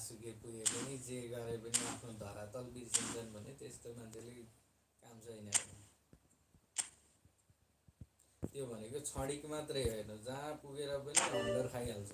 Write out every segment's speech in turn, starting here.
जहाँसुकै पुगे पनि जे गरे पनि आफ्नो धरातल बिर्सिन्छन् भने त्यस्तो मान्छेले काम छैन। त्यो भनेको छडिक मात्रै होइन, जहाँ पुगेर पनि हन्डर खाइहाल्छ।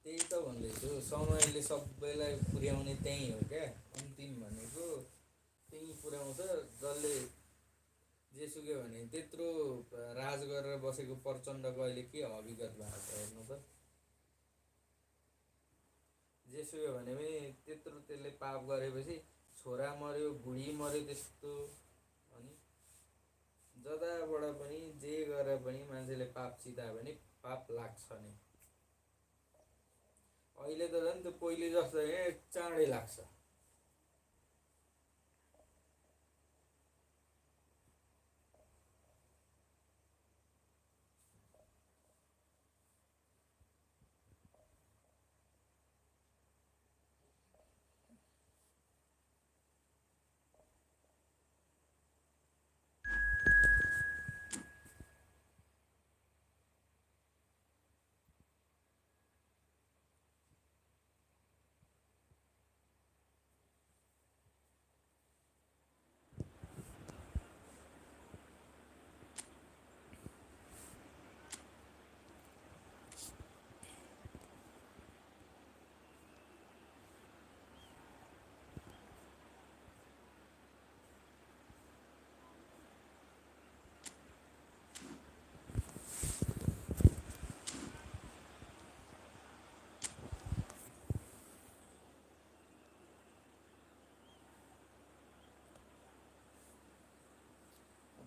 त्यही त भन्दैछु, समयले सबैलाई पुर्याउने त्यहीँ हो क्या। अन्तिम भनेको त्यहीँ पुर्याउँछ। जसले जेसुकै भने त्यत्रो राज गरेर बसेको प्रचण्डको अहिले के हकीकत भएको छ हेर्नु त। जेसुकै भने पनि त्यत्रो त्यसले पाप गरेपछि छोरा मऱ्यो, बुढी मऱ्यो, त्यस्तो अनि जताबाट पनि जे गरेर पनि मान्छेले पाप चितायो भने पाप लाग्छ नि। अहिले त झन् त्यो पहिले जस्तो चाँडै लाग्छ।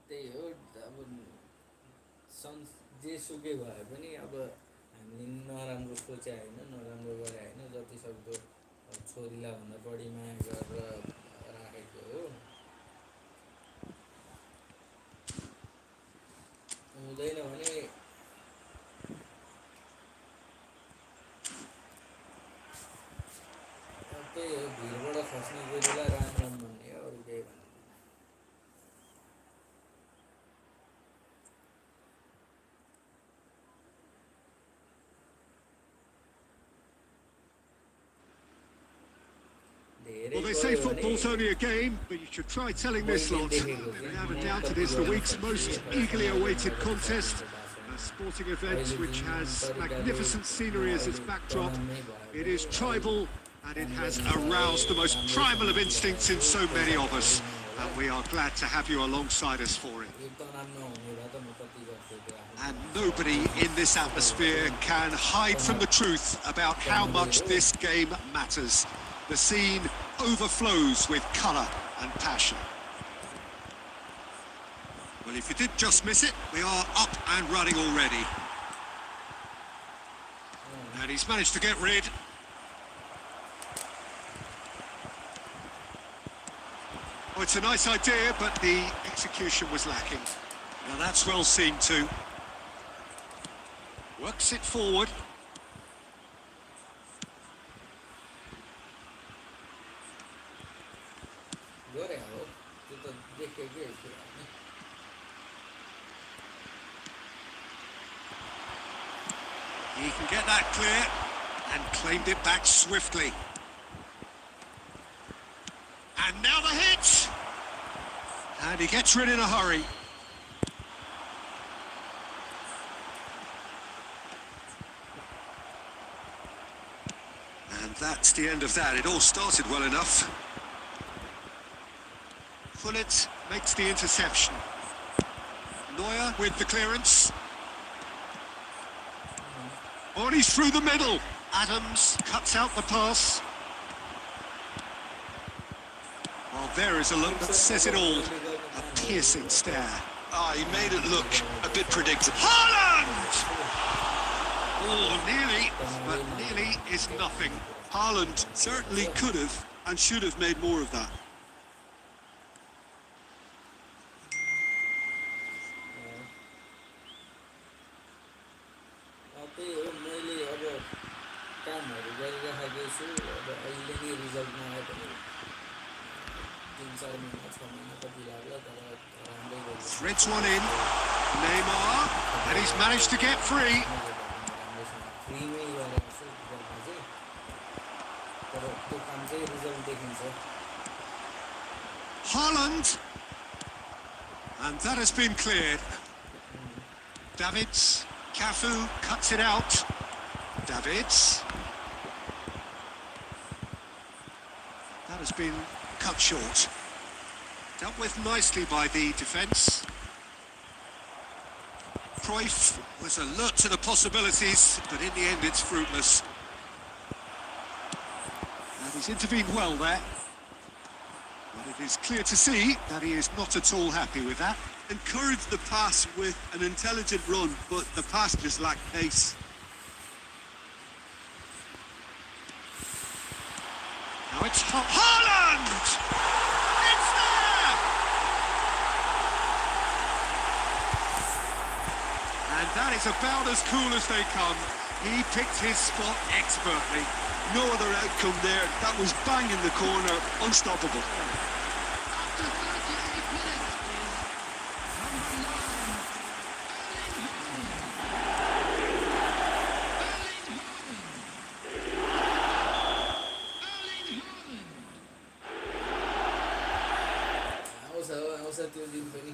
त्यही हो अब जेसुकै भए पनि अब हामीले नराम्रो सोचे होइन, नराम्रो गरे होइन, जति सक्दो छोरीलाई भन्दा बढी माया गरेर राखेको हो। हुँदैन भने त्यही हो, भिरबाट खस्ने गोरुलाई राम राम भन्ने हो, अरू केही भन्ने। Well, they say football's only a game, but you should try telling this lot. Without a doubt, it is the week's most eagerly awaited contest. A sporting event which has magnificent scenery as its backdrop. It is tribal, and it has aroused the most primal of instincts in so many of us. And we are glad to have you alongside us for it. And nobody in this atmosphere can hide from the truth about how much this game matters. The scene overflows with colour and passion. Well, if you did just miss it, we are up and running already. And he's managed to get rid. Oh, it's a nice idea, but the execution was lacking. Now that's well seen too. Works it forward. He can get that clear and claimed it back swiftly. And now the hit! And he gets rid in a hurry. And that's the end of that. It all started well enough. Fullet makes the interception. Neuer with the clearance. Oh, and he's through the middle. Adams cuts out the pass. Well, there is a look that says it all. A piercing stare. Ah, he made it look a bit predictable. Haaland! Oh, nearly, but nearly is nothing. Haaland certainly could have and should have made more of that. त्यही हो मैले अब कामहरू गरिराखेको छु अब अहिले नै रिजल्ट नआए पनि 3-4 महिना 6 महिना कति लाग्ला तर राम्रै गयो Threads one in. Neymar, and he's managed to get free. फ्रीमै गरेको छु रिजल्टमा चाहिँ तर त्यो काम चाहिँ रिजल्ट देखिन्छ Haaland. And that has been cleared. Davids, Cafu cuts it out. Davids. That has been cut short. Dealt with nicely by the defence. Cruyff was alert to the possibilities, but in the end it's fruitless. And he's intervened well there. But it is clear to see that he is not at all happy with that. Encouraged the pass with an intelligent run, but the pass just lacked pace. Now it's Haaland! It's there! And that is about as cool as they come. He picked his spot expertly. No other outcome there. That was bang in the corner, unstoppable. आउँछ त्यो दिन पनि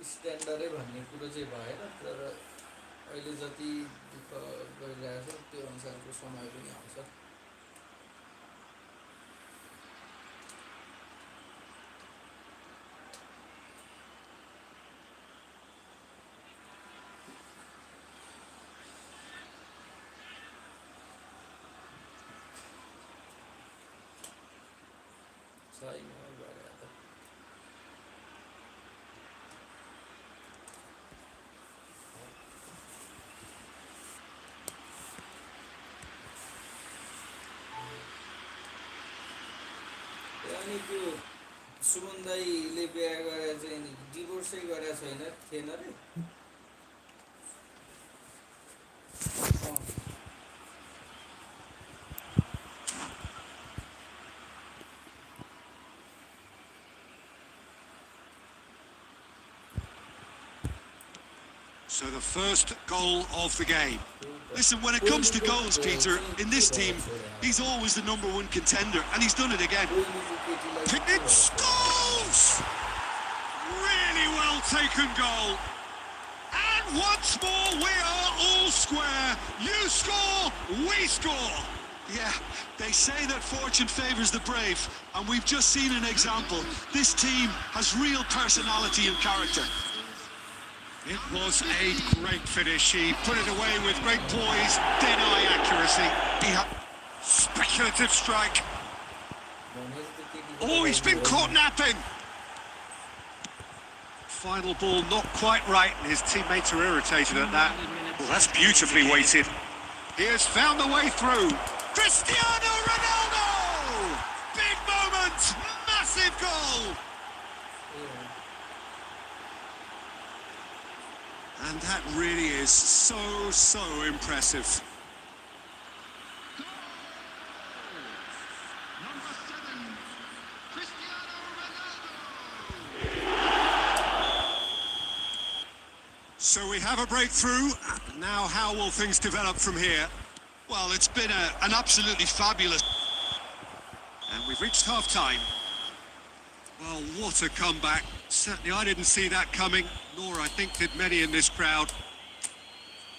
स्ट्यान्डर्डै भन्ने कुरो चाहिँ भएन तर अहिले जति दुःख गरिरहेको छ त्यो अनुसारको समय पनि आउँछ छैन गरे त अनि त्यो सुमन दाईले बिहा गरेर चाहिँ नि डिभोर्सै गरेको छैन थिएन रे So the first goal of the game. Listen, when it comes to goals, Peter, in this team, he's always the #1 contender, and he's done it again. It scores! Really well taken goal. And once more, we are all square. You score, we score. Yeah, they say that fortune favours the brave, and we've just seen an example. This team has real personality and character. It was a great finish. He put it away with great poise, dead-eye accuracy. He had speculative strike. Oh, he's been caught napping. Final ball not quite right, and his teammates are irritated at that. Well, that's beautifully weighted. He has found the way through. Cristiano Ronaldo! Big moment! Massive goal! And that really is so impressive. So we have a breakthrough. Now how will things develop from here? Well, it's been an absolutely fabulous... And we've reached half-time. Well, what a comeback. Certainly I didn't see that coming, nor I think did many in this crowd.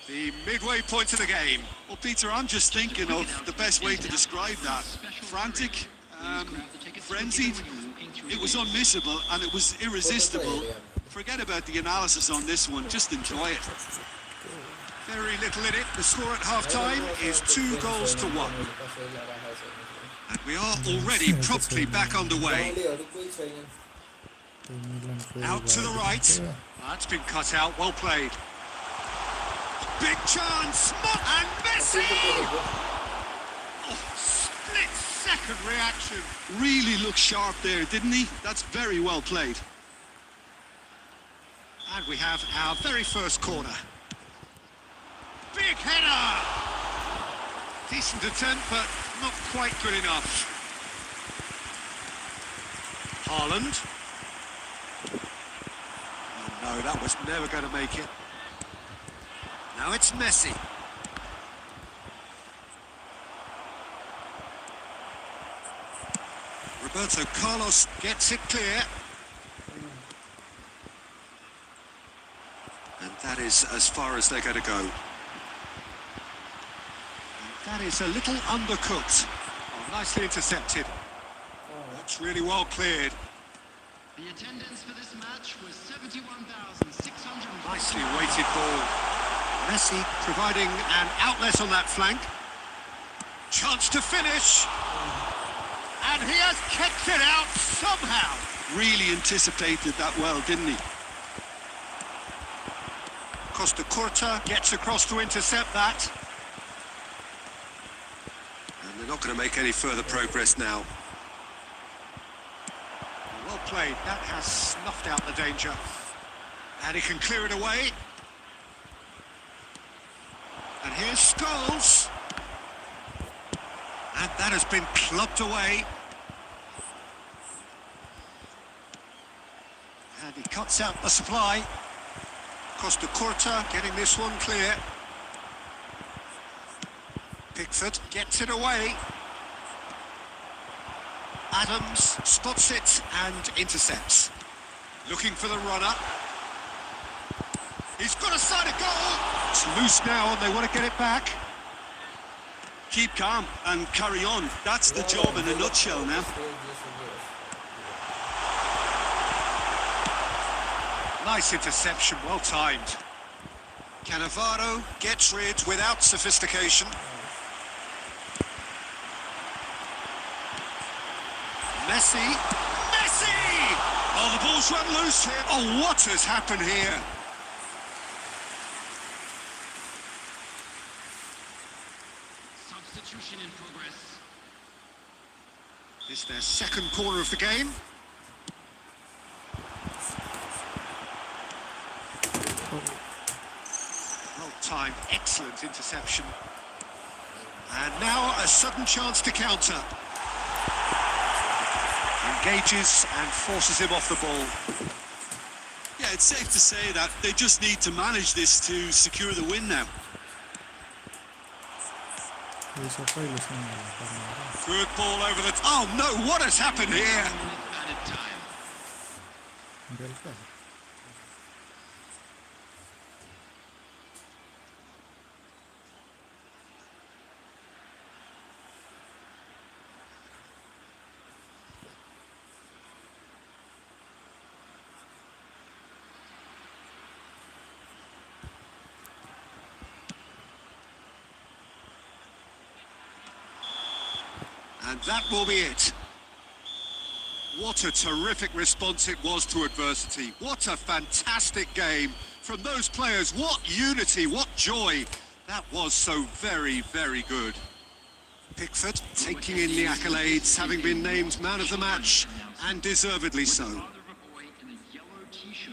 The midway point of the game. Well, Peter, I'm just thinking of the best way to describe that. Frantic, Frenzied. It was unmissable and it was irresistible. Forget about the analysis on this one, just enjoy it. Very little in it. The score at half-time is 2-1. And we are already promptly back underway. Out to the right. That's been cut out. Well played. Big chance. And Messi! Oh, split-second reaction. Really looked sharp there, didn't he? That's very well played. And we have our very first corner. Big header! Decent attempt, but not quite good enough. Haaland. Oh, no, that was never going to make it. Now it's Messi. Roberto Carlos gets it clear. And that is as far as they're going to go. And that is a little undercooked. Oh, nicely intercepted. That's really well cleared. The attendance for this match was 71,600. Nicely weighted ball. Messi providing an outlet on that flank. Chance to finish. And he has kicked it out somehow. Really anticipated that well, didn't he? Costa Curta gets across to intercept that. And they're not going to make any further progress now. Well played. That has snuffed out the danger. And he can clear it away. And here's Scholes. And that has been clubbed away. And he cuts out the supply. Costa Curta getting this one clear. Pickford gets it away. Adams spots it and intercepts. Looking for the runner. He's got a side of goal. It's loose now and they want to get it back. Keep calm and carry on. That's the job in a nutshell now. Nice interception, well timed. Cannavaro gets rid without sophistication. Messi! Messi! Oh, the ball's run loose here. Oh, what has happened here? Substitution in progress. This is their second corner of the game. Well timed, excellent interception. And now a sudden chance to counter. Engages and forces him off the ball. Yeah, it's safe to say that they just need to manage this to secure the win now. Good ball over the... Oh no, what has happened here? Added time. And that will be it. What a terrific response it was to adversity. What a fantastic game from those players. What unity, what joy. That was so very, very good. Pickford taking in the accolades, having been named man of the match, and deservedly so.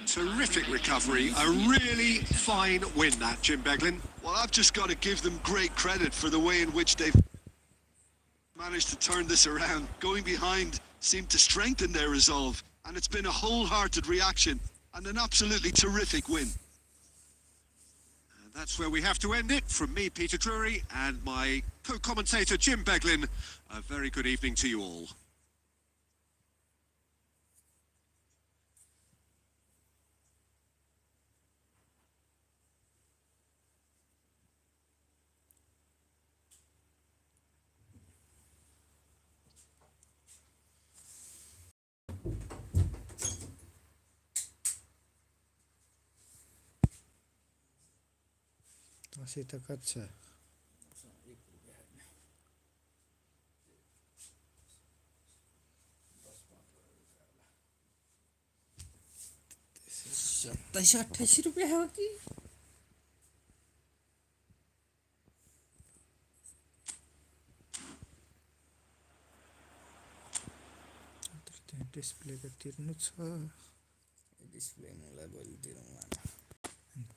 Terrific recovery, a really fine win that, Jim Beglin. Well, I've just got to give them great credit for the way in which they've managed to turn this around. Going behind seemed to strengthen their resolve, and it's been a wholehearted reaction and an absolutely terrific win. And that's where we have to end it. From me, Peter Drury, and my co-commentator, Jim Beglin, a very good evening to you all. मसित कच्छ एक रुपियाँ होइन 27-28 रुपियाँ हो कि त्यहाँ डिस्प्लेको तिर्नु छ डिस्प्ले मलाई भोलि तिरौँ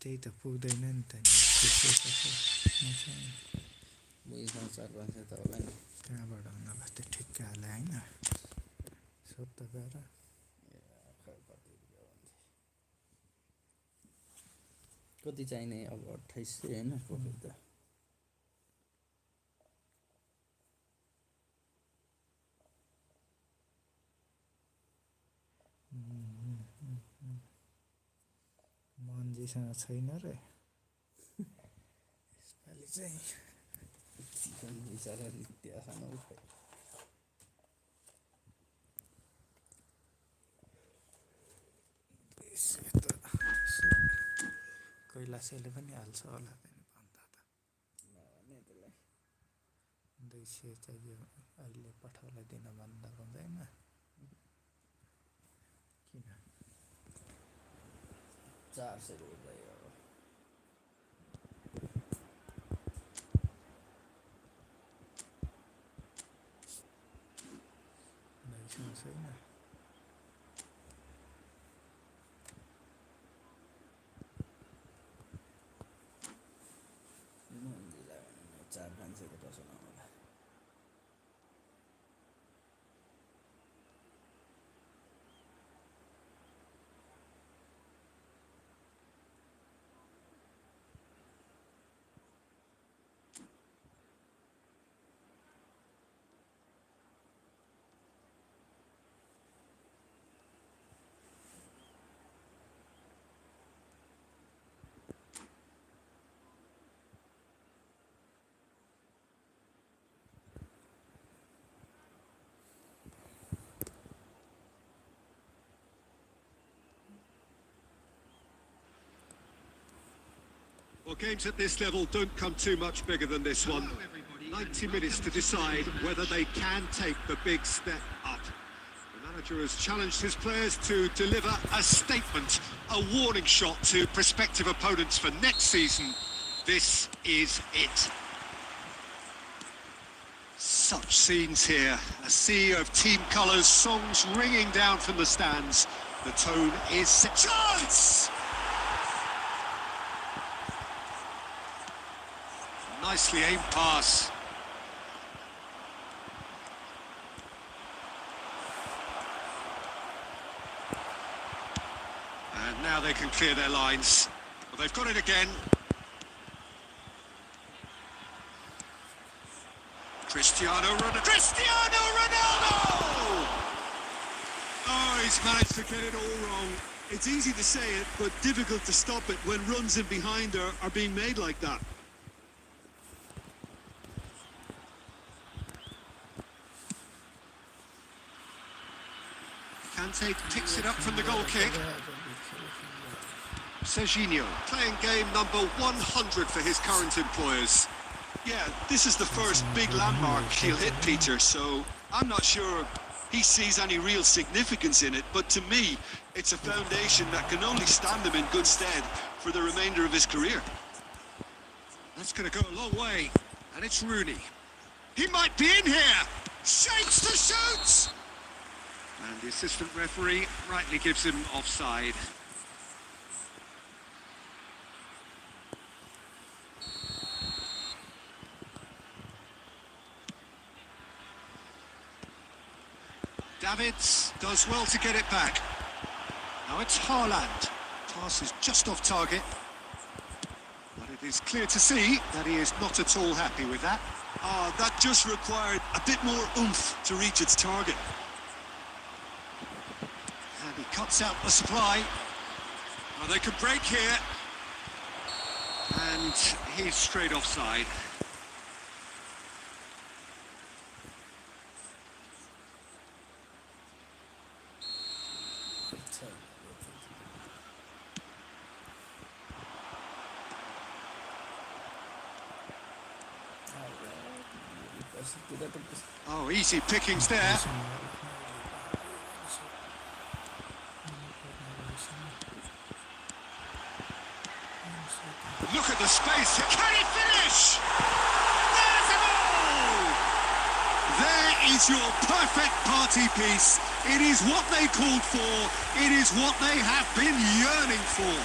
त्यही त पुग्दैन नि त बुझिसक्नु 400-500 त होला नि त्यहाँबाट हुन त ठिक्क हाल्यो होइन सोध्दा गएर कति चाहिने अब 2800 होइन प्रफिट त मन्जीसँग छैन रे यसपालि चाहिँ चिकन बिचरा रित्या खानु कैलाशले पनि हाल्छ होला भन्दा त नभने त्यसलाई 200 चाहियो अहिले पठाउलाई दिन भन्दा हुँदैन किन 400 रुपियाँ अब भाइसँग छैन मन्दिरलाई भने 400-500 त पसलमा होला Well, games at this level don't come too much bigger than this one. 90 minutes to decide whether they can take the big step up. The manager has challenged his players to deliver a statement, a warning shot to prospective opponents for next season. This is it. Such scenes here. A sea of team colours, songs ringing down from the stands. The tone is set. Chance! Nicely aimed pass. And now they can clear their lines. Well, they've got it again. Cristiano Ronaldo! Oh, he's managed to get it all wrong. It's easy to say it, but difficult to stop it when runs in behind are being made like that. Kante picks it up from the goal kick. Serginho playing game number 100 for his current employers. Yeah, this is the first big landmark he'll hit, Peter, so I'm not sure he sees any real significance in it, but to me, it's a foundation that can only stand him in good stead for the remainder of his career. That's going to go a long way, and it's Rooney. He might be in here! Shapes to shoot! And the assistant referee rightly gives him offside. Davids does well to get it back. Now it's Haaland. Pass is just off target. But it is clear to see that he is not at all happy with that. Ah, that just required a bit more oomph to reach its target. And he cuts out the supply. Well, they could break here. And he's straight offside. Oh, easy pickings there. Look at the space. Can he finish? There's a goal! There is your perfect party piece. It is what they called for. It is what they have been yearning for.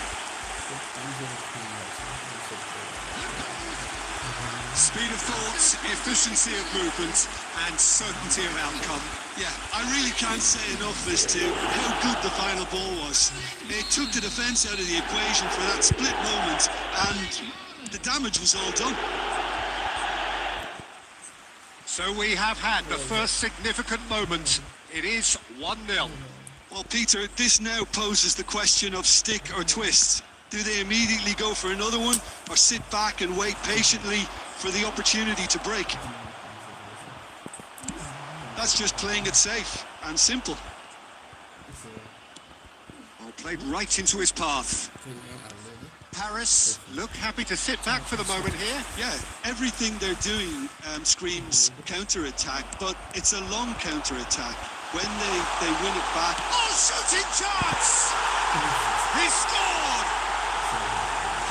Speed of thoughts, efficiency of movement, and certainty of outcome. Yeah, I really can't say enough as to how good the final ball was. It took the defence out of the equation for that split moment, and the damage was all done. So we have had the first significant moment. It is 1-0. Well, Peter, this now poses the question of stick or twist. Do they immediately go for another one, or sit back and wait patiently for the opportunity to break? That's just playing it safe and simple. Oh, played right into his path. Paris look happy to sit back for the moment here. Yeah, everything they're doing screams counter-attack, but it's a long counter-attack. When they win it back... Oh, shooting chance! He scored!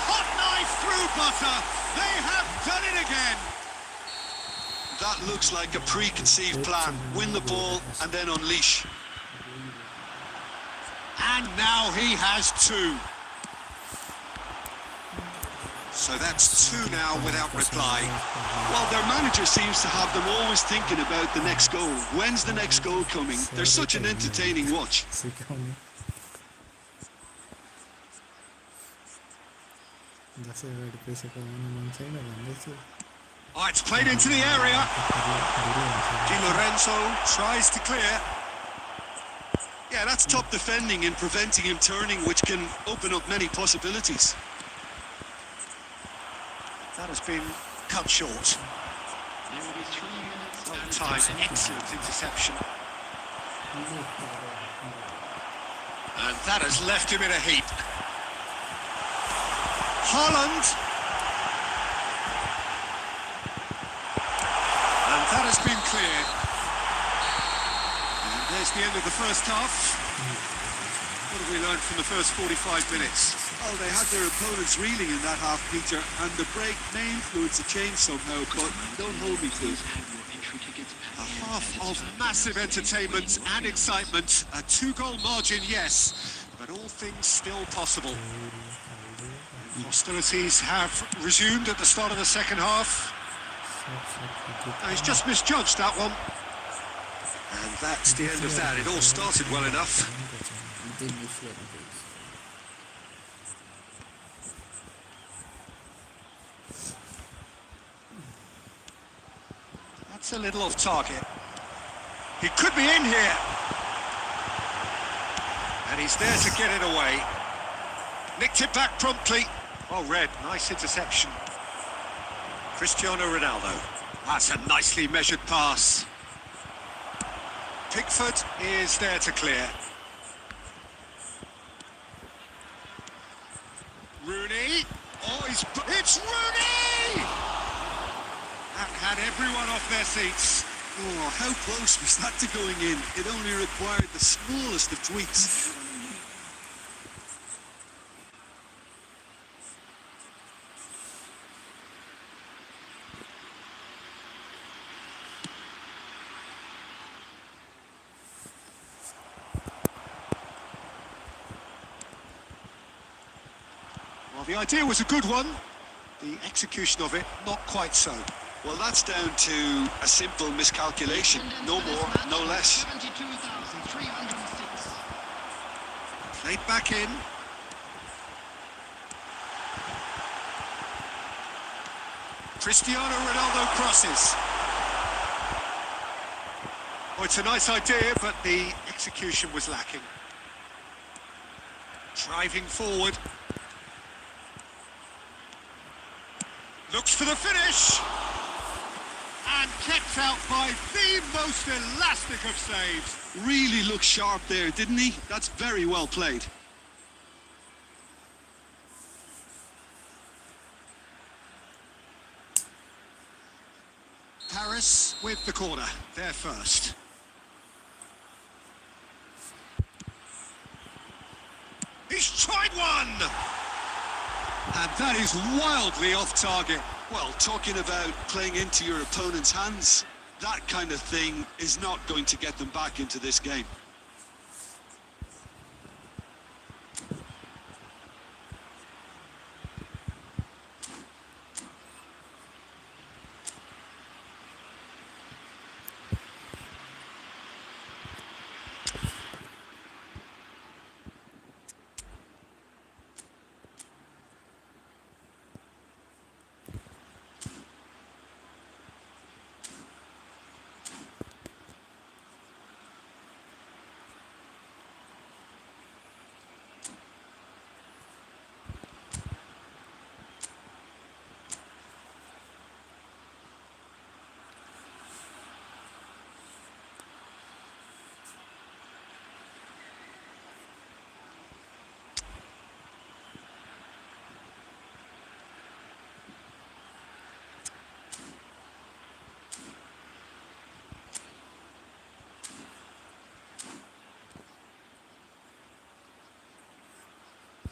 Hot knife through butter. They have done it again. That looks like a preconceived plan. Win the ball and then unleash. And now he has two. So that's two now without reply. Well, their manager seems to have them always thinking about the next goal. When's the next goal coming? They're such an entertaining watch. Oh, it's played into the area. Di Lorenzo tries to clear. Yeah, that's top defending and preventing him turning, which can open up many possibilities. That has been cut short. Well timed, excellent interception. And that has left him in a heap. Holland. And that has been cleared. And there's the end of the first half. What have we learned from the first 45 minutes? Well, they had their opponents reeling in that half, Peter, and the break may influence a change somehow, but don't hold me to it. A half of massive entertainment and excitement. A two-goal margin, yes, but all things still possible. Hostilities have resumed at the start of the second half. He's just misjudged that one. And that's the end of that. It all started well enough. That's a little off target. He could be in here. And he's there to get it away. Nicked it back promptly. Oh, Red, nice interception. Cristiano Ronaldo. That's a nicely measured pass. Pickford is there to clear. Rooney. Oh, it's Rooney! That had everyone off their seats. Oh, how close was that to going in? It only required the smallest of tweaks. Well, the idea was a good one. The execution of it, not quite so. Well, that's down to a simple miscalculation. No more, no less. 72,306. Played back in. Cristiano Ronaldo crosses. Oh, it's a nice idea, but the execution was lacking. Driving forward. Looks for the finish. And kept out by the most elastic of saves. Really looked sharp there, didn't he? That's very well played. Paris Yes, with the corner, there first. He's tried one! And that is wildly off target. Well, talking about playing into your opponent's hands, that kind of thing is not going to get them back into this game.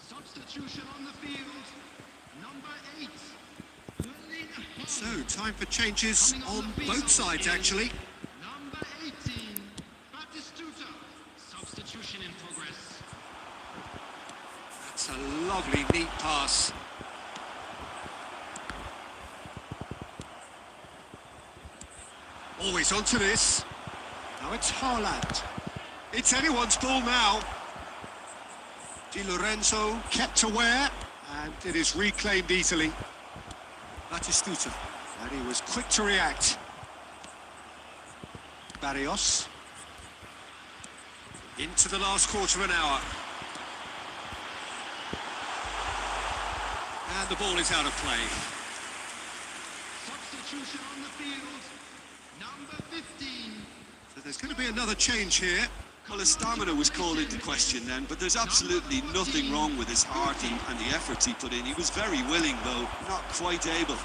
Substitution on the field. Number 8. So, time for changes on both sides, actually. Number 18. Batistuta. Substitution in progress. That's a lovely, neat pass. Always onto this. Now it's Haaland. It's anyone's ball now. Di Lorenzo kept aware, and it is reclaimed easily. Batistuta, and he was quick to react. Barrios. Into the last quarter of an hour. And the ball is out of play. Substitution on the field. Number 15. So there's going to be another change here. Well, his stamina was called into question then, but there's absolutely nothing wrong with his heart and the efforts he put in. He was very willing, though, not quite able.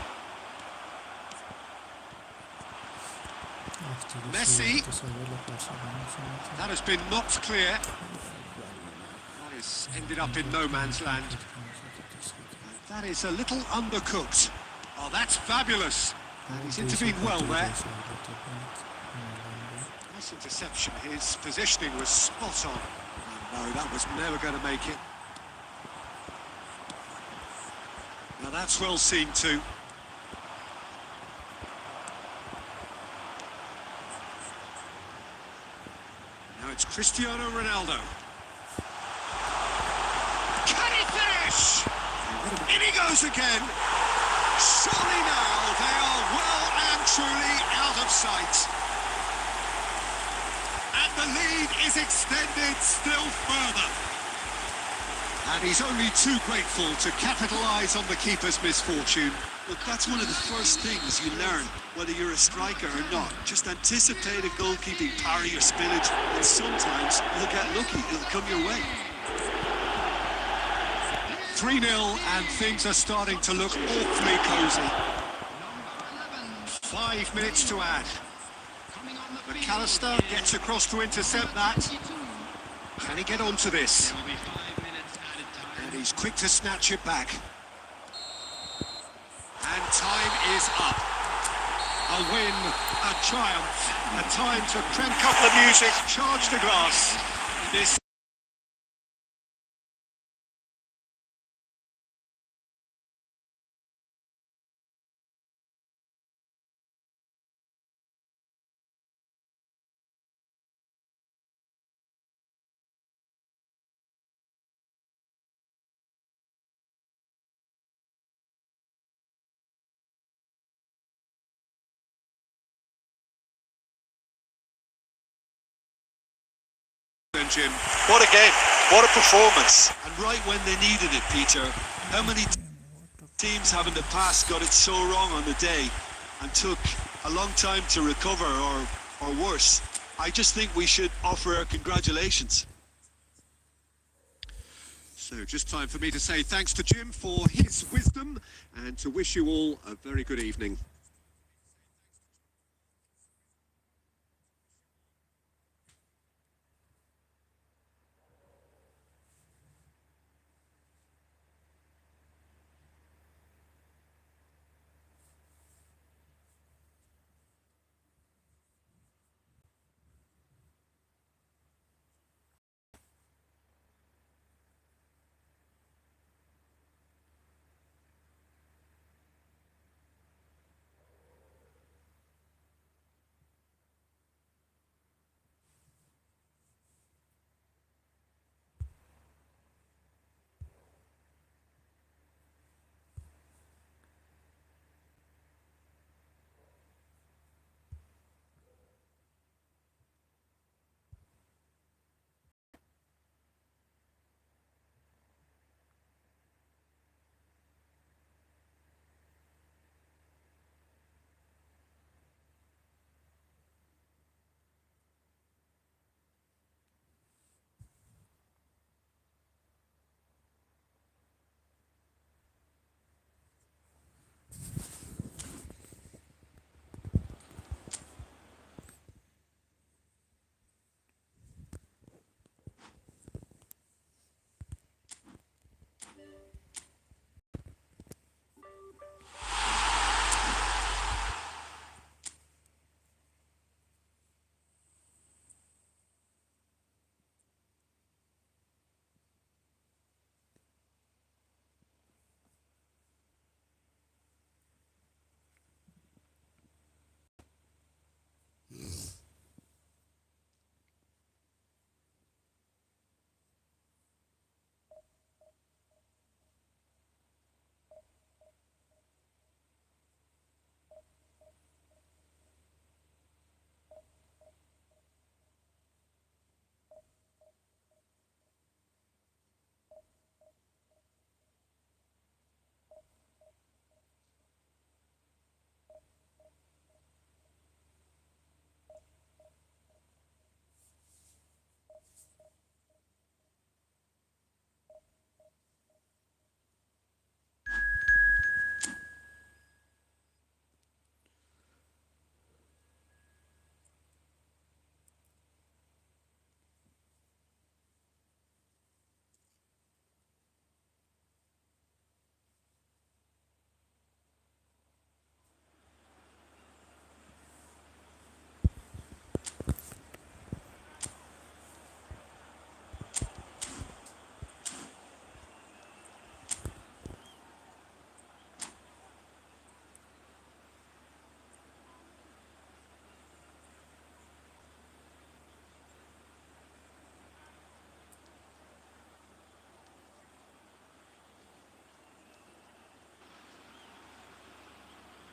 Messi. That has been knocked clear. That is ended up in no man's land. That is a little undercooked. Oh, that's fabulous. And he's intervened well there. Nice interception. His positioning was spot on. Oh, no, that was never going to make it. Now that's well seen too. Now it's Cristiano Ronaldo. Can he finish? In he goes again. Surely now they are well and truly out of sight. And the lead is extended still further. And he's only too grateful to capitalise on the keeper's misfortune. Look, that's one of the first things you learn, whether you're a striker or not. Just anticipate a goalkeeping parry or spillage, and sometimes you'll get lucky, it'll come your way. 3-0, and things are starting to look awfully cosy. 5 minutes to add. McAllister gets across to intercept that. Can he get onto this? And he's quick to snatch it back. And time is up. A win, a triumph, a time to crank up the music, charge the glass. This Jim. What a game, what a performance. And right when they needed it, Peter. How many teams have in the past got it so wrong on the day and took a long time to recover or worse? I just think we should offer our congratulations. So just time for me to say thanks to Jim for his wisdom and to wish you all a very good evening.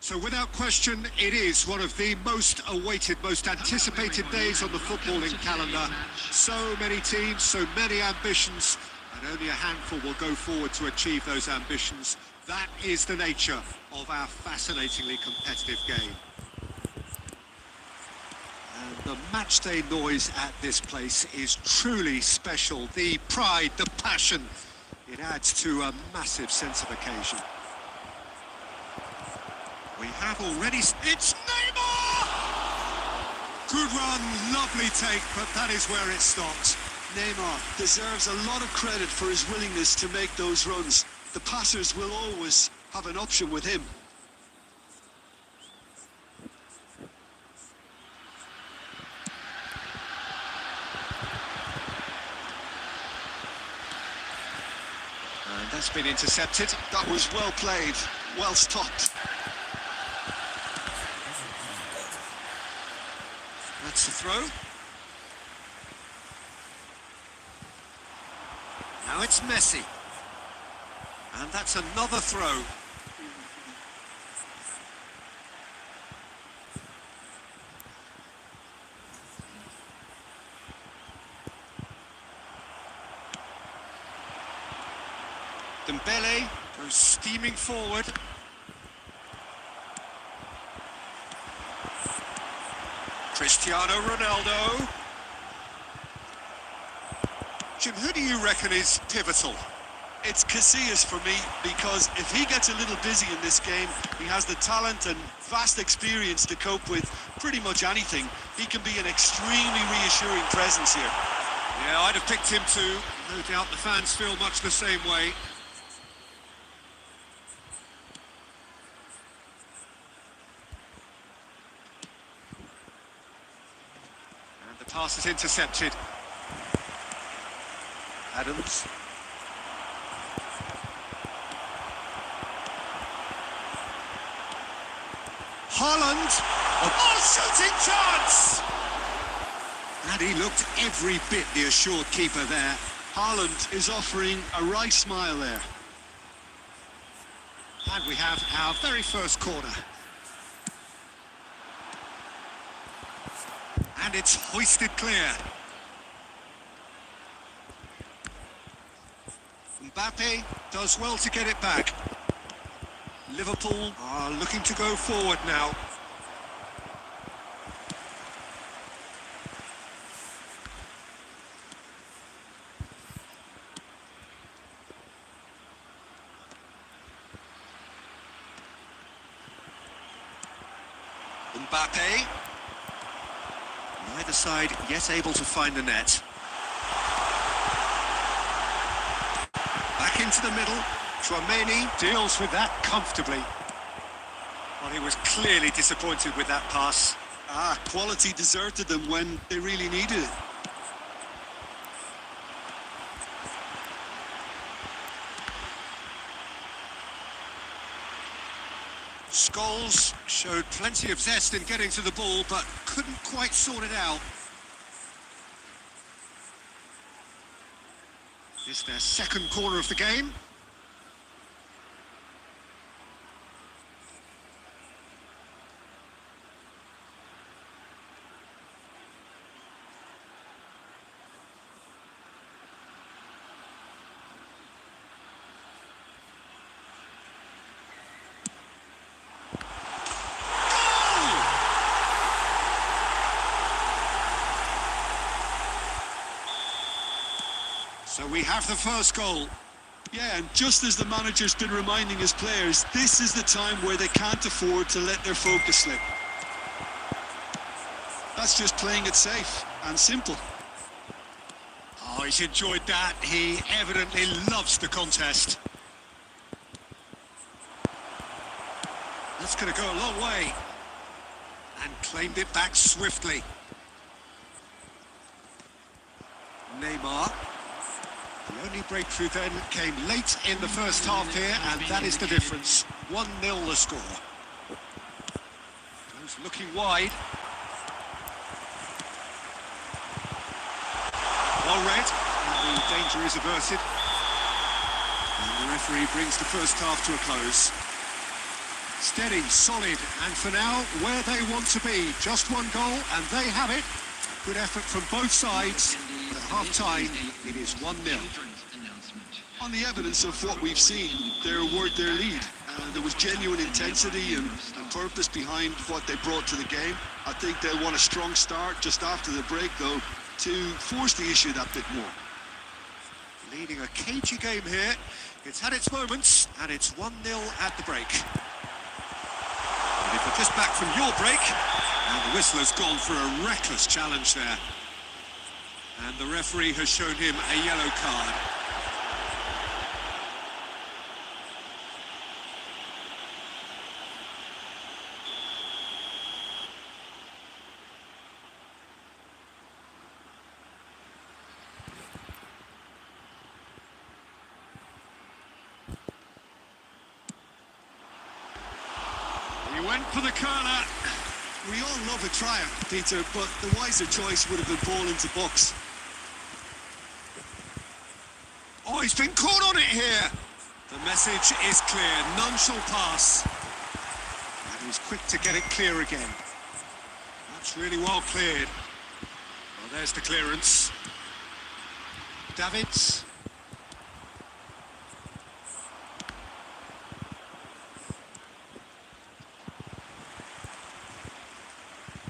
So without question, it is one of the most awaited, most anticipated days on the footballing calendar. So many teams, so many ambitions, and only a handful will go forward to achieve those ambitions. That is the nature of our fascinatingly competitive game. And the matchday noise at this place is truly special. The pride, the passion, it adds to a massive sense of occasion. We have already... It's Neymar! Good run, lovely take, but that is where it stops. Neymar deserves a lot of credit for his willingness to make those runs. The passers will always have an option with him. And that's been intercepted. That was well played, well stopped. That's the throw. Now it's Messi. And that's another throw. Dembele goes steaming forward. Cristiano Ronaldo. Jim, who do you reckon is pivotal? It's Casillas for me, because if he gets a little busy in this game, he has the talent and vast experience to cope with pretty much anything. He can be an extremely reassuring presence here. Yeah, I'd have picked him too. No doubt the fans feel much the same way. And the pass is intercepted. Adams. Haaland, oh, shooting chance! And he looked every bit the assured keeper there. Haaland is offering a right smile there. And we have our very first corner. And it's hoisted clear. Mbappe does well to get it back. Liverpool are looking to go forward now. Mbappe. Neither side yet able to find the net. Back into the middle. Chouameni deals with that comfortably. Well, he was clearly disappointed with that pass. Quality deserted them when they really needed it. Scholes showed plenty of zest in getting to the ball, but couldn't quite sort it out. It's their second corner of the game. So we have the first goal. Yeah, and just as the manager's been reminding his players, this is the time where they can't afford to let their focus slip. That's just playing it safe and simple. Oh, he's enjoyed that. He evidently loves the contest. That's going to go a long way. And claimed it back swiftly. Neymar. The only breakthrough then came late in the first half here, and that is the difference. 1-0 the score. Goes looking wide. Well read, and the danger is averted. And the referee brings the first half to a close. Steady, solid, and for now, where they want to be. Just one goal, and they have it. Good effort from both sides. But at half-time, it is 1-0. On the evidence of what we've seen, they're worth their lead. There was genuine intensity and purpose behind what they brought to the game. I think they'll want a strong start just after the break, though, to force the issue that bit more. Leading a cagey game here. It's had its moments, and it's 1-0 at the break. And if we're just back from your break, and the whistle has gone for a reckless challenge there. And the referee has shown him a yellow card. He went for the corner. We all love a triumph, Peter, but the wiser choice would have been ball into box. Oh, he's been caught on it here. The message is clear. None shall pass. And he was quick to get it clear again. That's really well cleared. Well, there's the clearance. Davids.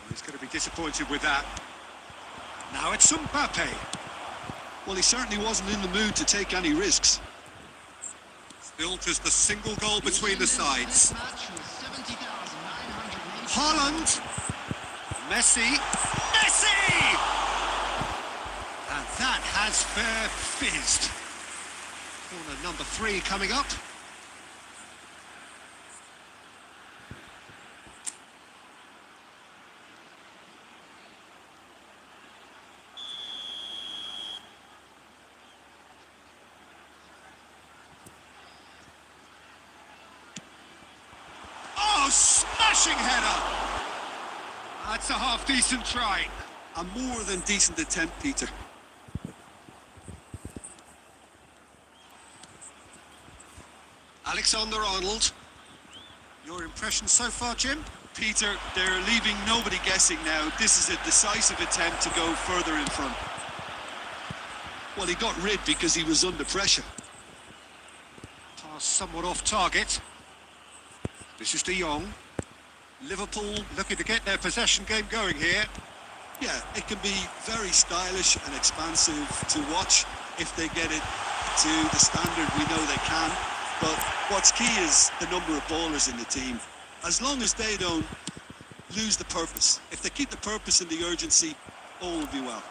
He's going to be disappointed with that. Now it's Mbappe. Well, he certainly wasn't in the mood to take any risks. Still just the single goal between the sides. Haaland. Messi. Messi! And that has fair fizzed. Corner number 3 coming up. Oh, smashing header! That's a half-decent try. A more than decent attempt, Peter. Alexander-Arnold. Your impression so far, Jim? Peter, they're leaving nobody guessing now. This is a decisive attempt to go further in front. Well, he got rid because he was under pressure. Pass somewhat off target. This is De Jong. Liverpool looking to get their possession game going here. Yeah, it can be very stylish and expansive to watch if they get it to the standard we know they can. But what's key is the number of ballers in the team. As long as they don't lose the purpose. If they keep the purpose and the urgency, all will be well.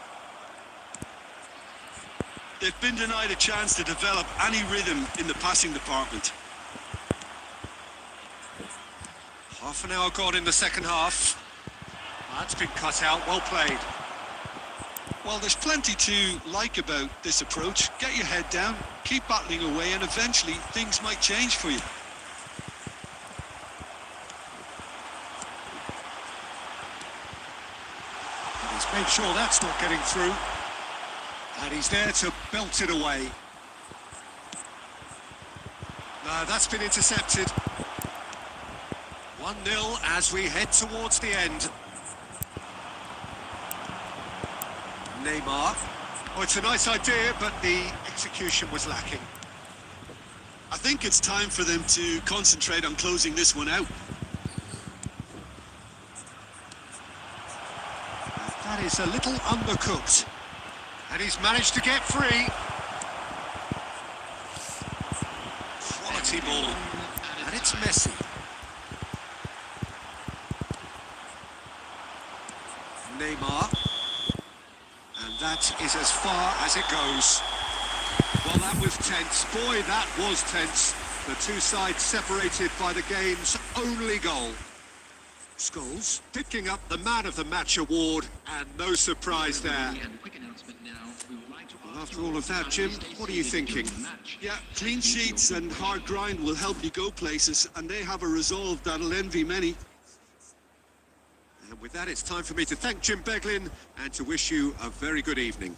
They've been denied a chance to develop any rhythm in the passing department. Half an hour gone in the second half. That's been cut out, well played. Well, there's plenty to like about this approach. Get your head down, keep battling away, and eventually things might change for you. And he's made sure that's not getting through. And he's there to belt it away. No, that's been intercepted. 1-0 as we head towards the end. Neymar. Oh, it's a nice idea, but the execution was lacking. I think it's time for them to concentrate on closing this one out. That is a little undercooked. And he's managed to get free. Quality ball. And it's Messi. Neymar. And that is as far as it goes. Well, that was tense. Boy, that was tense. The two sides separated by the game's only goal. Scholes picking up the Man of the Match award, and no surprise there. Well, after all of that, Jim, what are you thinking? Yeah, clean sheets and hard grind will help you go places, and they have a resolve that'll envy many. And with that, it's time for me to thank Jim Beglin and to wish you a very good evening.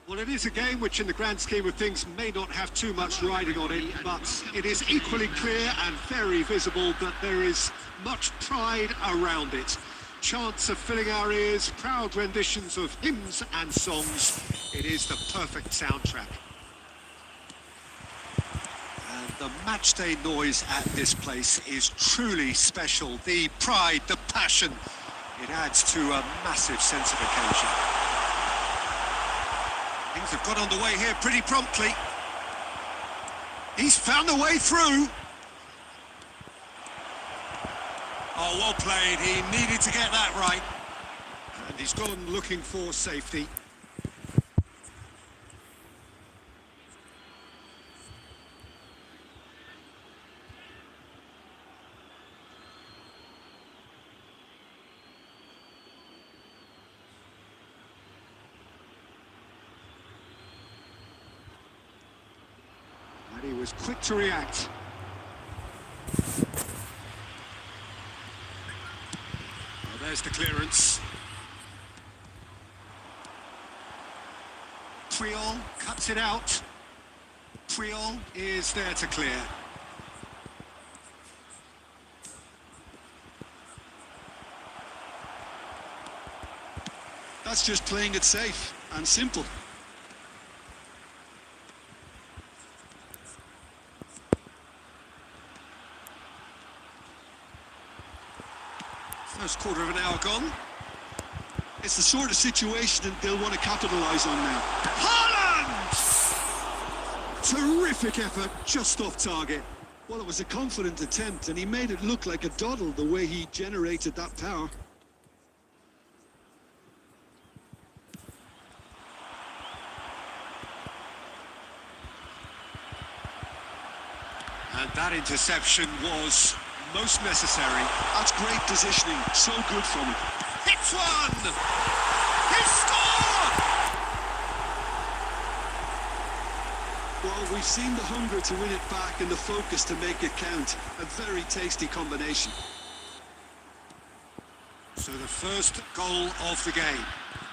Well, it is a game which in the grand scheme of things may not have too much riding on it, but it is equally clear and very visible that there is much pride around it. Chants are filling our ears, proud renditions of hymns and songs. It is the perfect soundtrack. And the matchday noise at this place is truly special. The pride, the passion, it adds to a massive sense of occasion. Things have got underway here pretty promptly. He's found a way through. Oh, well played. He needed to get that right. And he's gone looking for safety. And he was quick to react. Well, there's the clearance. Triol cuts it out. Triol is there to clear. That's just playing it safe and simple. First quarter of an hour gone. It's the sort of situation that they'll want to capitalise on now. Haaland! Terrific effort, just off target. Well, it was a confident attempt, and he made it look like a doddle the way he generated that power. And that interception was most necessary. That's great positioning, so good from him. Hits one! He scored! Well, we've seen the hunger to win it back and the focus to make it count. A very tasty combination. So the first goal of the game.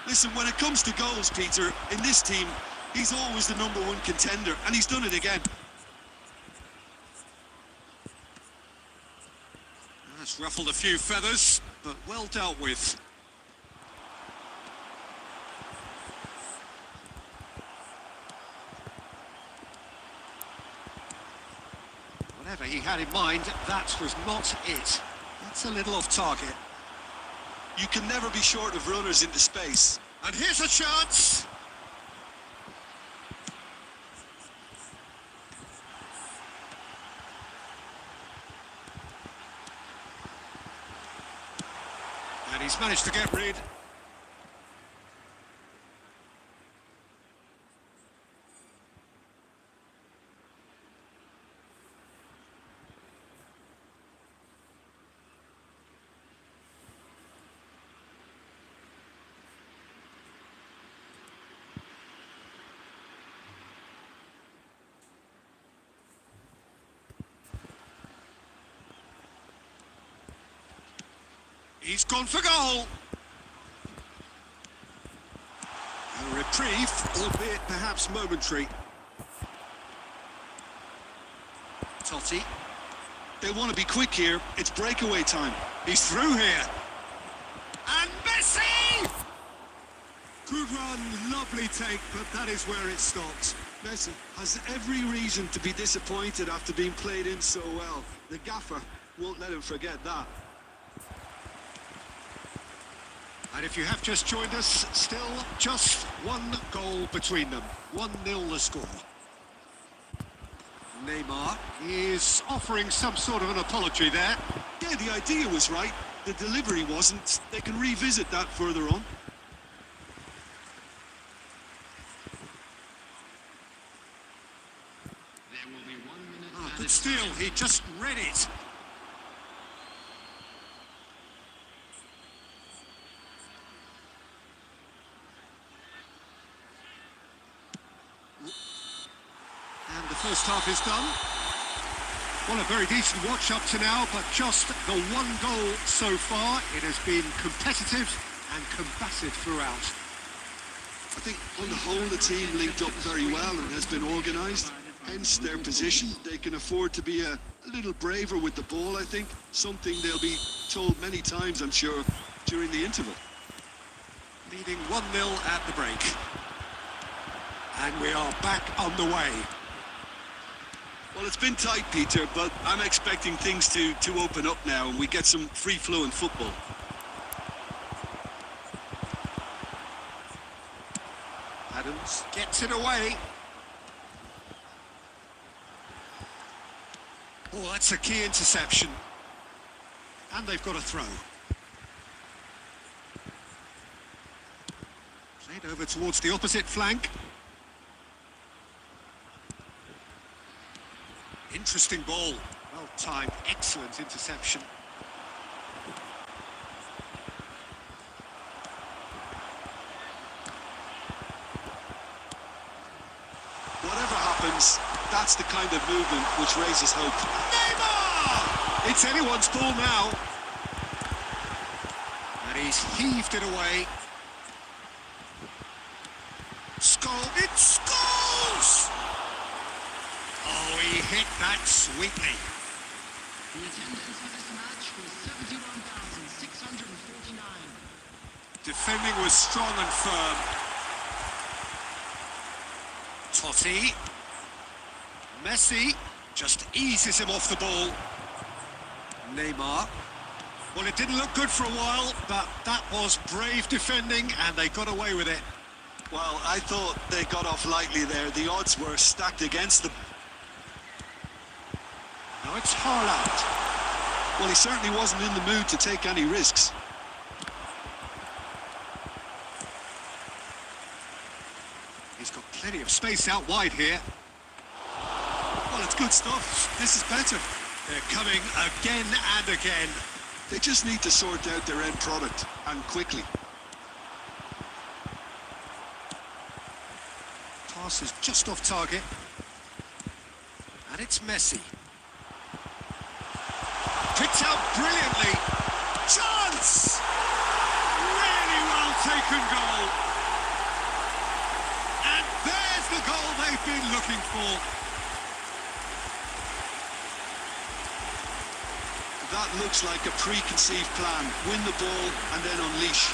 Listen, when it comes to goals, Peter, in this team, he's always the #1 contender, and he's done it again. That's ruffled a few feathers, but well dealt with. Whatever he had in mind, that was not it. That's a little off target. You can never be short of runners into space. And here's a chance! And he's managed to get rid. He's gone for goal. A reprieve, albeit perhaps momentary. Totti. They want to be quick here. It's breakaway time. He's through here. And Messi! Good run, lovely take, but that is where it stops. Messi has every reason to be disappointed after being played in so well. The gaffer won't let him forget that. And if you have just joined us, still just one goal between them. 1-0 the score. Neymar is offering some sort of an apology there. Yeah, the idea was right. The delivery wasn't. They can revisit that further on. There will be 1 minute. Good steal, he just read it. And the first half is done. Well, a very decent watch up to now, but just the one goal so far. It has been competitive and combative throughout. I think on the whole the team linked up very well and has been organised. Hence their position. They can afford to be a little braver with the ball, I think. Something they'll be told many times, I'm sure, during the interval. Leading 1-0 at the break. And we are back on the way. Well, it's been tight, Peter, but I'm expecting things to open up now and we get some free-flowing football. Adams gets it away. Oh, that's a key interception. And they've got a throw. Played over towards the opposite flank. Interesting ball. Well timed, excellent interception. Whatever happens, That's the kind of movement which raises hope. Neymar! It's anyone's ball now. And he's heaved it away. It scores! Oh, he hit that sweetly. The attendance for this match was 71,649. Defending was strong and firm. Totti. Messi just eases him off the ball. Neymar. Well, it didn't look good for a while, but that was brave defending and they got away with it. Well, I thought they got off lightly there. The odds were stacked against them. Now it's Haaland. Well, he certainly wasn't in the mood to take any risks. He's got plenty of space out wide here. Well, it's good stuff. This is better. They're coming again and again. They just need to sort out their end product, and quickly. Pass is just off target. And it's Messi. Picked out brilliantly. Chance! Really well taken goal. And there's the goal they've been looking for. That looks like a preconceived plan. Win the ball and then unleash.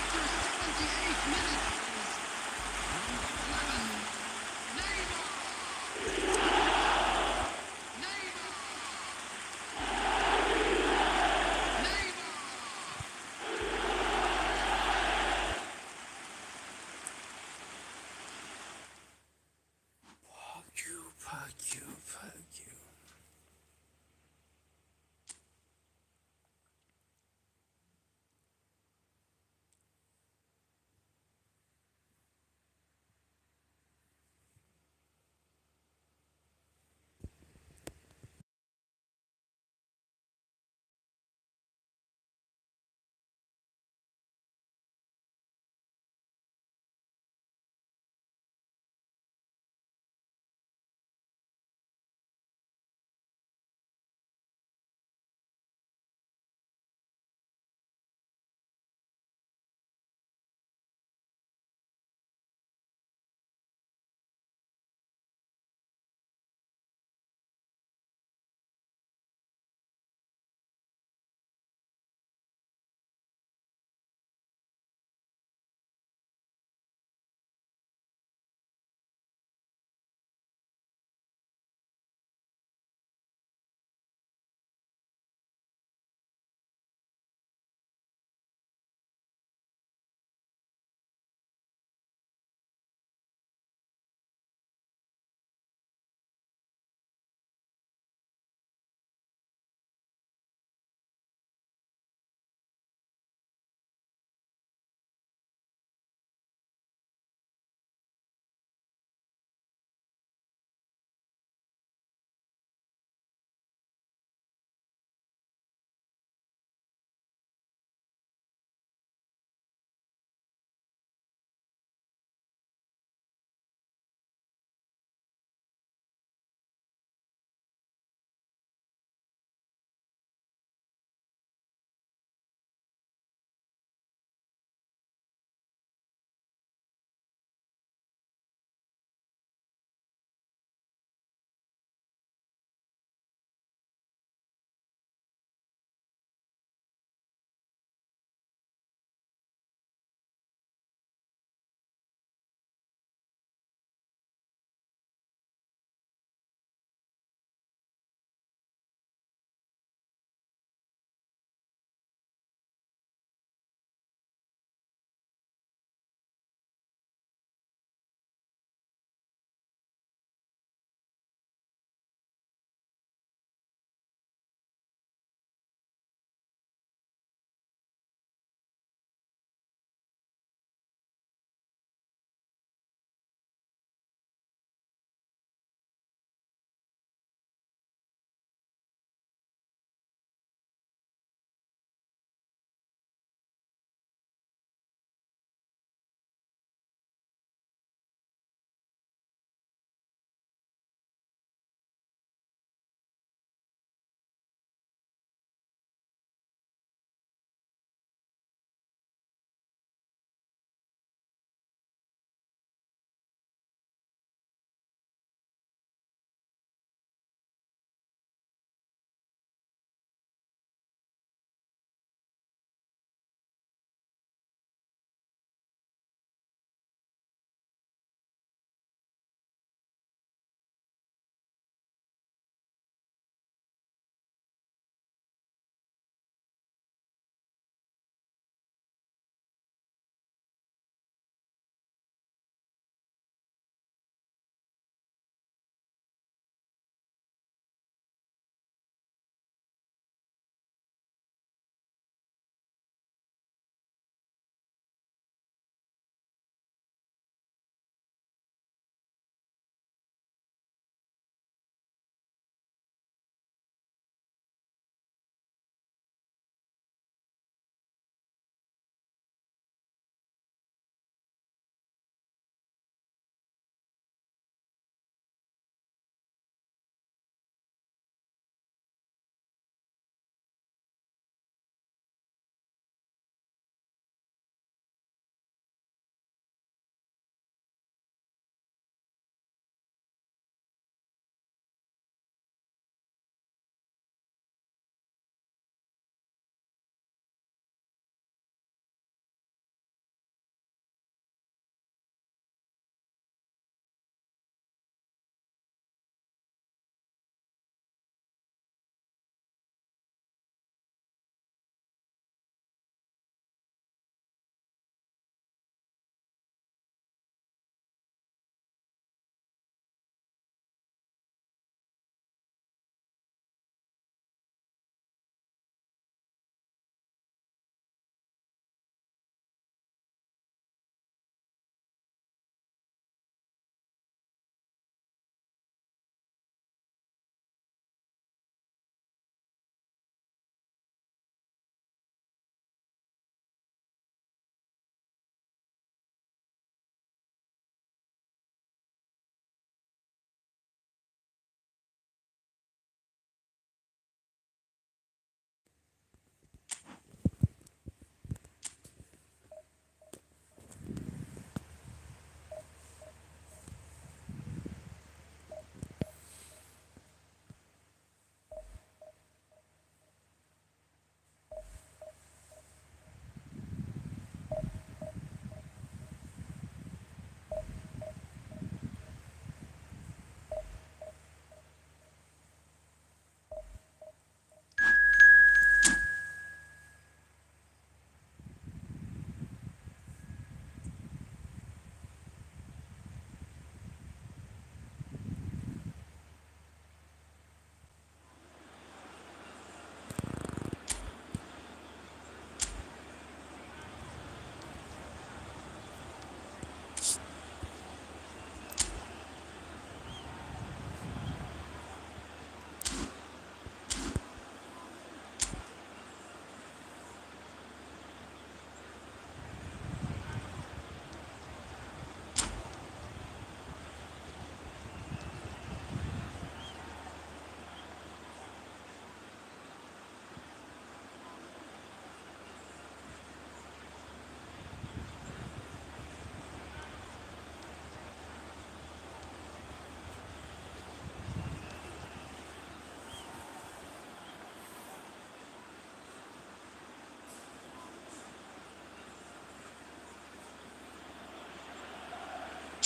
Fuck you.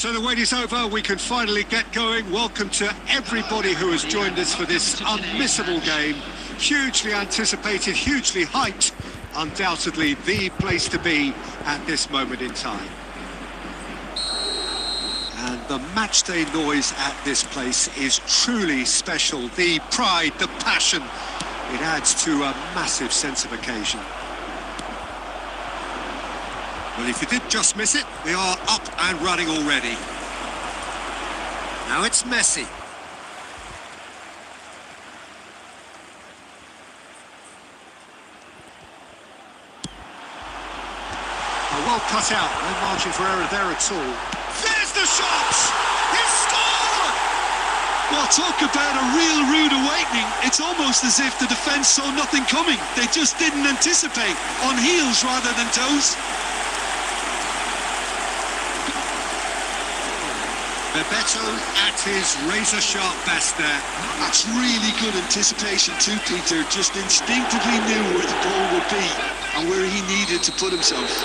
So the wait is over, we can finally get going. Welcome to everybody who has joined us for this unmissable game. Hugely anticipated, hugely hyped. Undoubtedly the place to be at this moment in time. And the matchday noise at this place is truly special. The pride, the passion, it adds to a massive sense of occasion. Well, if you did just miss it, we are up and running already. Now it's Messi. Well cut out, no margin for error there at all. There's the shot! He's scored! Well, talk about a real rude awakening. It's almost as if the defence saw nothing coming. They just didn't anticipate. On heels rather than toes. Bebeto at his razor-sharp best there. That's really good anticipation too, Peter. Just instinctively knew where the goal would be and where he needed to put himself.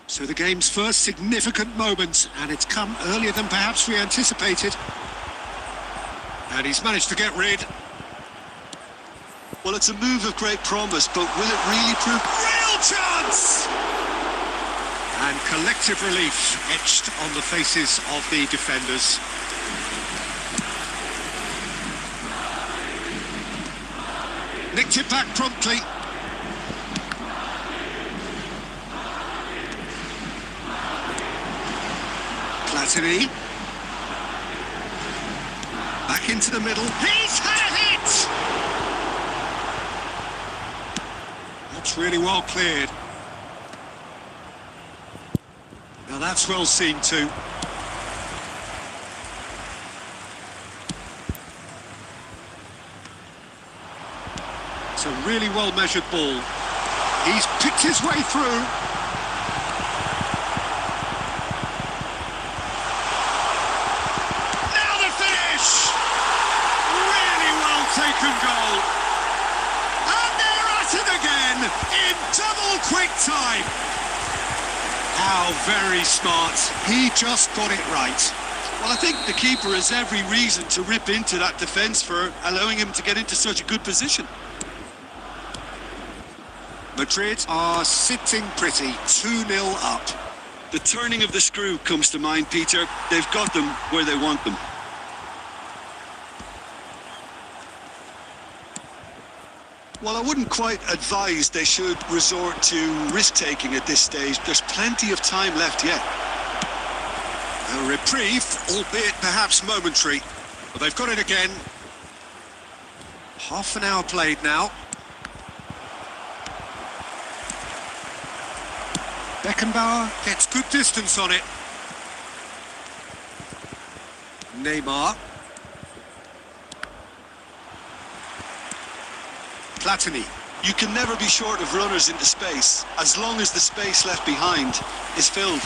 So the game's first significant moment, and it's come earlier than perhaps we anticipated. And he's managed to get rid. Well, it's a move of great promise, but will it really prove... Real chance! And collective relief etched on the faces of the defenders. Nicked it back promptly. Platini. Back into the middle. He's had it! That's really well cleared. Now that's well seen too. It's a really well measured ball. He's picked his way through. Taken goal. And they're at it again in double quick time. How very smart. He just got it right. Well, I think the keeper has every reason to rip into that defence for allowing him to get into such a good position. Madrid are sitting pretty, 2-0 up. The turning of the screw comes to mind, Peter. They've got them where they want them. Well, I wouldn't quite advise they should resort to risk-taking at this stage. There's plenty of time left yet. A reprieve, albeit perhaps momentary. But they've got it again. Half an hour played now. Beckenbauer gets good distance on it. Neymar. Platini. You can never be short of runners into space, as long as the space left behind is filled.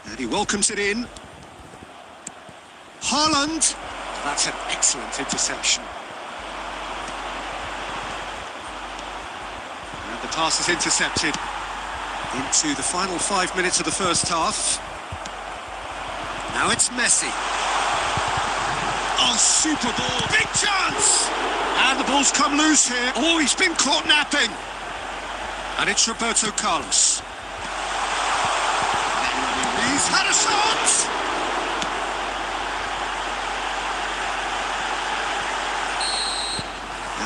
And he welcomes it in. Haaland. That's an excellent interception. And the pass is intercepted. Into the final 5 minutes of the first half. Now it's Messi. Oh, super ball. Big chance! And the ball's come loose here. Oh, he's been caught napping. And it's Roberto Carlos. He's had a shot!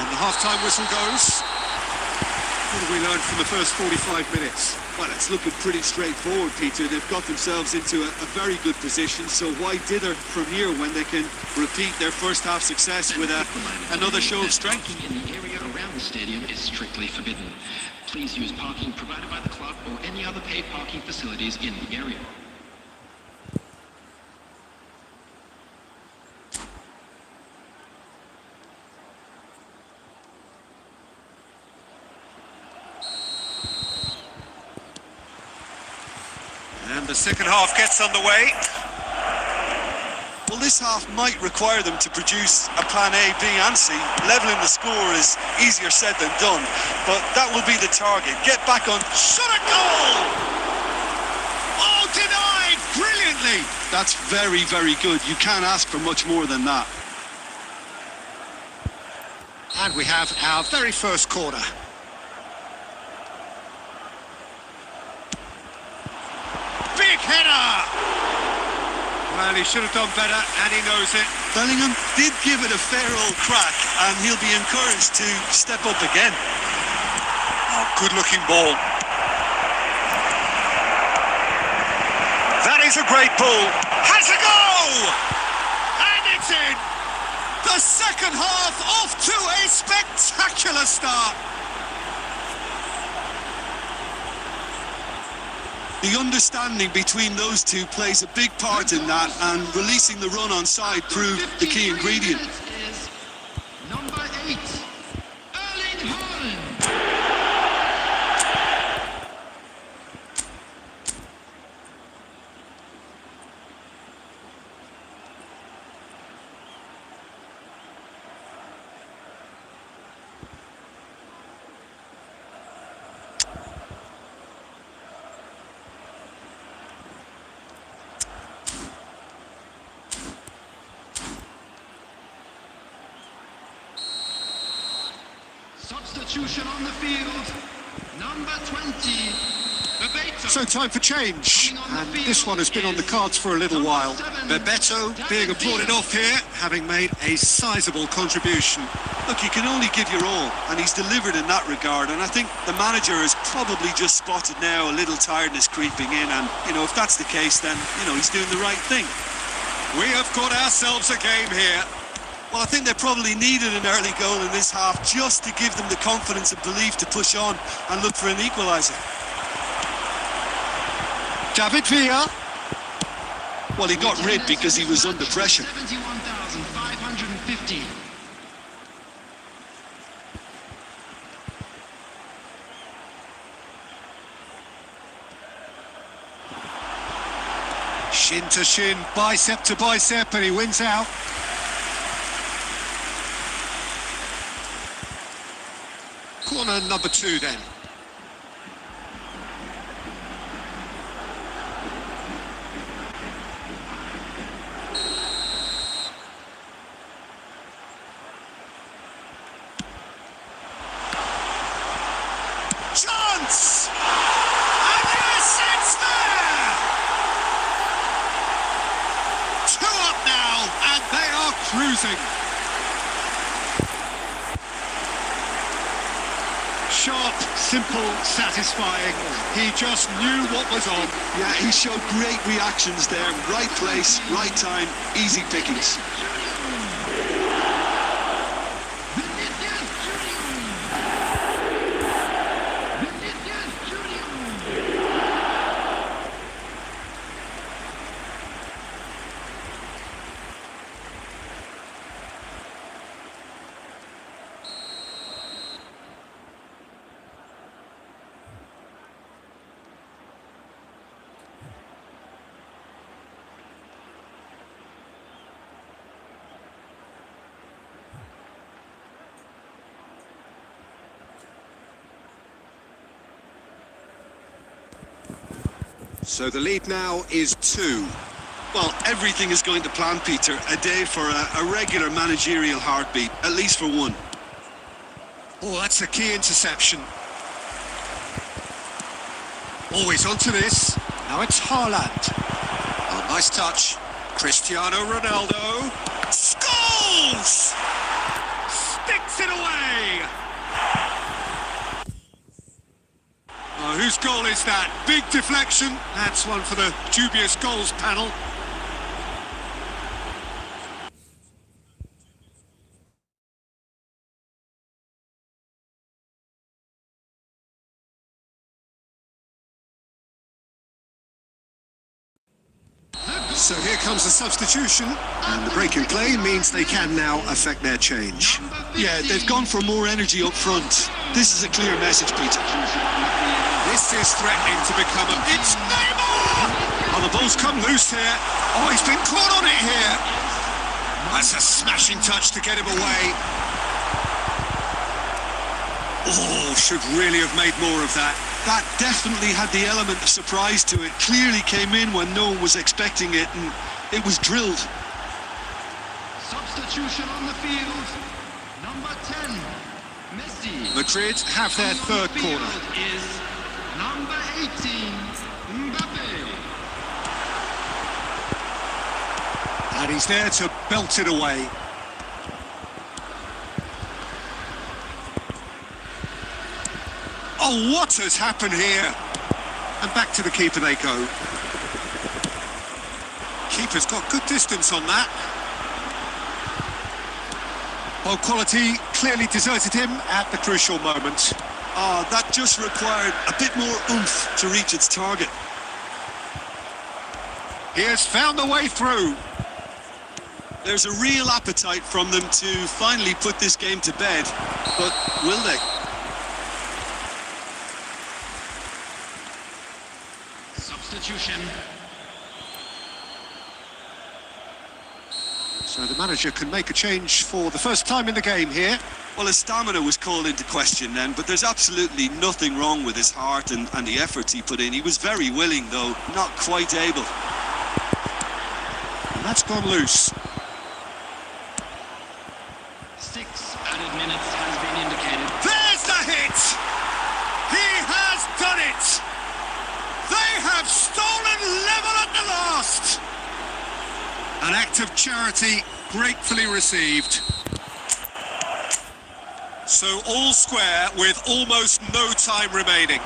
And the half-time whistle goes. What have we learned from the first 45 minutes? Well, it's looking pretty straightforward, Peter. They've got themselves into a very good position, so why dither from here when they can repeat their first half success with another show of strength? Parking in the area around the stadium is strictly forbidden. Please use parking provided by the club or any other paid parking facilities in the area. And the second half gets underway. Well, this half might require them to produce a plan A, B and C. Levelling the score is easier said than done, but that will be the target. Get back on... Shot a goal! Oh, denied brilliantly! That's very, very good. You can't ask for much more than that. And we have our very first corner. Big header! Well, he should have done better, and he knows it. Bellingham did give it a fair old crack, and he'll be encouraged to step up again. Oh, good-looking ball. That is a great ball. Has a go! And it's in! The second half off to a spectacular start. The understanding between those two plays a big part in that, and releasing the run on side proved the key ingredient. Is number 8, Erling Haaland. Substitution on the field, number 20, Bebeto. So time for change, and this one has been on the cards for a little while. Bebeto being applauded off here, having made a sizable contribution. Look, you can only give your all, and he's delivered in that regard, and I think the manager has probably just spotted now a little tiredness creeping in, and, you know, if that's the case, then, you know, he's doing the right thing. We have got ourselves a game here. Well, I think they probably needed an early goal in this half just to give them the confidence and belief to push on and look for an equaliser. David Villa. Well, he got rid because he was under pressure. 71,550. Shin to shin, bicep to bicep, and he wins out. Corner number 2 then. Chance! And yes, it's there! 2 up now, and they are cruising. Sharp, simple, satisfying. He just knew what was on. Yeah, he showed great reactions there. Right place, right time, easy pickings. So the lead now is 2. Well, everything is going to plan, Peter. A day for a regular managerial heartbeat, at least for one. Oh, that's a key interception. Always onto this. Now it's Haaland. Oh, nice touch. Cristiano Ronaldo. Scores! Sticks it away! Oh, whose goal is that? Big deflection. That's one for the dubious goals panel. So here comes the substitution, and the break in play means they can now affect their change. Yeah, they've gone for more energy up front. This is a clear message, Peter. This is threatening to become a... It's Neymar! ball's come loose here. Oh, he's been caught on it here. That's a smashing touch to get him away. Oh, should really have made more of that. That definitely had the element of surprise to it. Clearly came in when no one was expecting it, and it was drilled. Substitution on the field. Number 10, Messi. Madrid have their third corner. Is number 18, Mbappe. And he's there to belt it away. Oh, what has happened here? And back to the keeper they go. Keeper's got good distance on that. Well, quality clearly deserted him at the crucial moment. Ah, that just required a bit more oomph to reach its target. He has found the way through. There's a real appetite from them to finally put this game to bed, but will they? Substitution. So the manager can make a change for the first time in the game here. Well, his stamina was called into question then, but there's absolutely nothing wrong with his heart and the efforts he put in. He was very willing, though, not quite able. And that's gone loose. 6 added minutes has been indicated. There's the hit! He has done it! They have stolen level at the last! An act of charity gratefully received. So all square with almost no time remaining.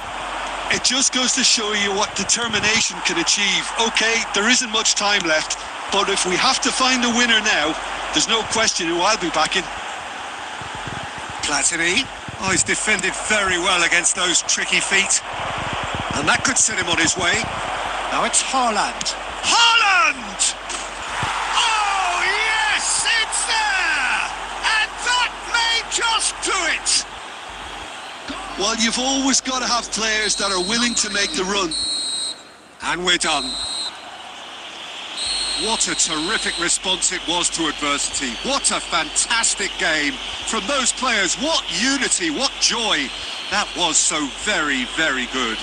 It just goes to show you what determination can achieve. Okay, there isn't much time left, but if we have to find a winner now, there's no question who I'll be backing. Platini. Oh, he's defended very well against those tricky feet. And that could set him on his way. Now it's Haaland. Haaland! Oh, yes, it's there! And that may just do it! Well, you've always got to have players that are willing to make the run. And we're done. What a terrific response it was to adversity. What a fantastic game from those players. What unity, what joy. That was so very, very good.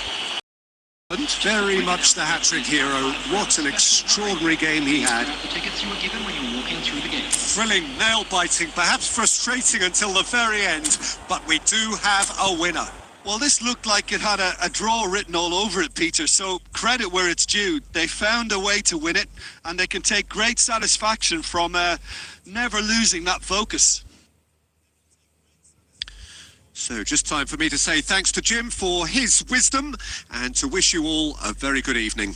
And very much the hat-trick hero. What an extraordinary game he had. The tickets you were given when you walk in through the gate. Thrilling, nail-biting, perhaps frustrating until the very end. But we do have a winner. Well, this looked like it had a draw written all over it, Peter, so credit where it's due. They found a way to win it, and they can take great satisfaction from never losing that focus. So just time for me to say thanks to Jim for his wisdom and to wish you all a very good evening.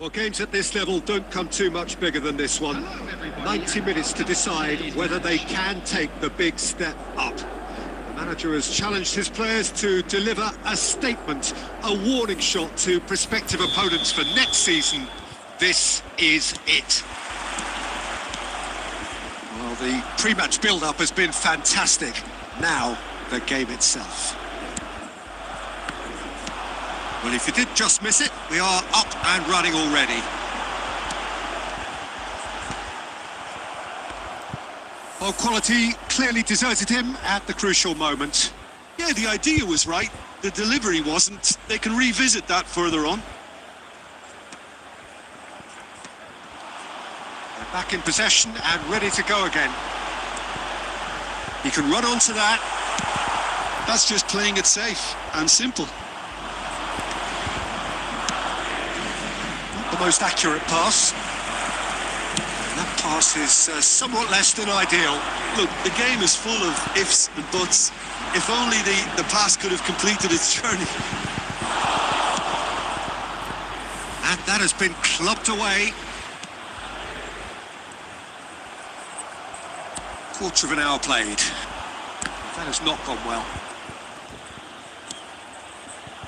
Well, games at this level don't come too much bigger than this one. 90 minutes to decide whether they can take the big step up. The manager has challenged his players to deliver a statement, a warning shot to prospective opponents for next season. This is it. Well, the pre-match build-up has been fantastic. Now, the game itself. Well, if you did just miss it, we are up and running already. Well, quality clearly deserted him at the crucial moment. Yeah, the idea was right. The delivery wasn't. They can revisit that further on. They're back in possession and ready to go again. He can run onto that. That's just playing it safe and simple. The most accurate pass. And that pass is somewhat less than ideal. Look, the game is full of ifs and buts. If only the pass could have completed its journey. And that has been clubbed away. Quarter of an hour played. That has not gone well.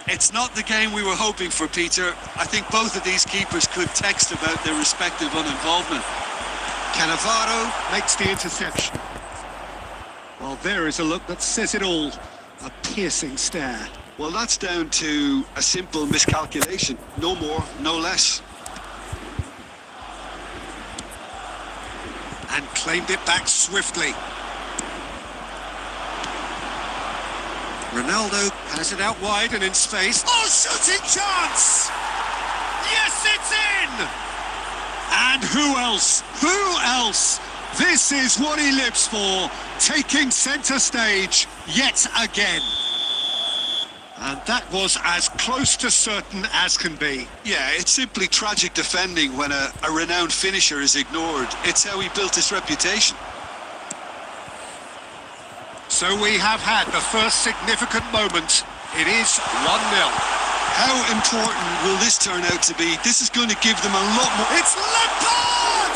It's not the game we were hoping for, Peter. I think both of these keepers could text about their respective uninvolvement. Cannavaro makes the interception. Well, there is a look that says it all. A piercing stare. Well, that's down to a simple miscalculation. No more, no less. And claimed it back swiftly. Ronaldo has it out wide and in space. Oh, shooting chance! Yes, it's in! And who else? Who else? This is what he lives for, taking centre stage yet again. And that was as close to certain as can be. Yeah, it's simply tragic defending when a renowned finisher is ignored. It's how he built his reputation. So we have had the first significant moment. It is 1-0. How important will this turn out to be? This is going to give them a lot more... It's Lampard!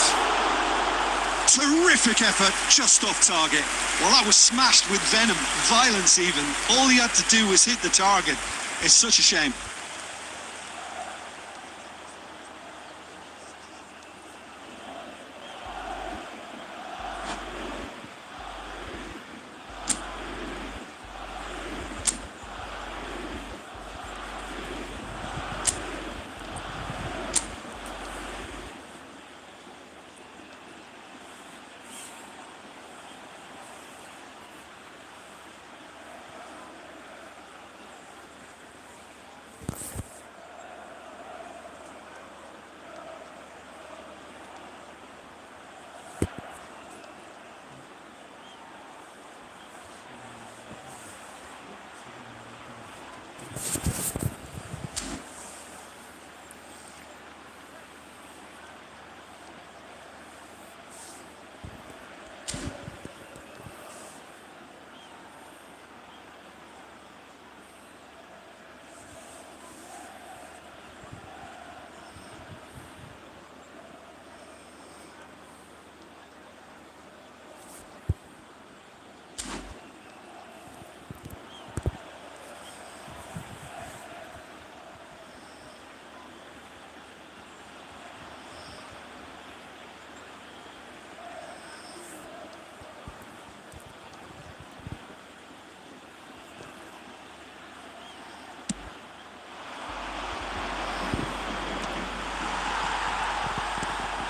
Terrific effort, just off target. Well, that was smashed with venom, violence even. All he had to do was hit the target. It's such a shame.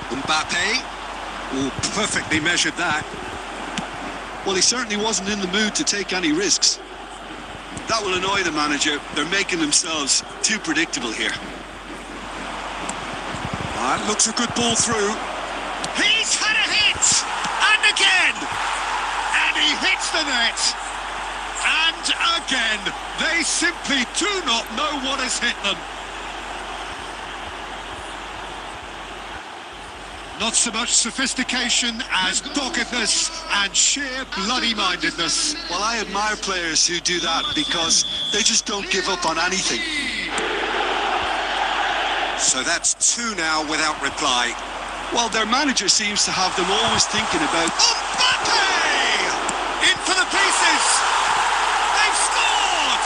Mbappe. Oh, perfectly measured that. Well, he certainly wasn't in the mood to take any risks. That will annoy the manager. They're making themselves too predictable here. That looks a good ball through. He's had a hit! And again! And he hits the net! And again! They simply do not know what has hit them. Not so much sophistication as doggedness and sheer bloody-mindedness. Well, I admire players who do that because they just don't give up on anything. So that's 2 now without reply. Well, their manager seems to have them always thinking about... Mbappe! In for the pieces! They've scored!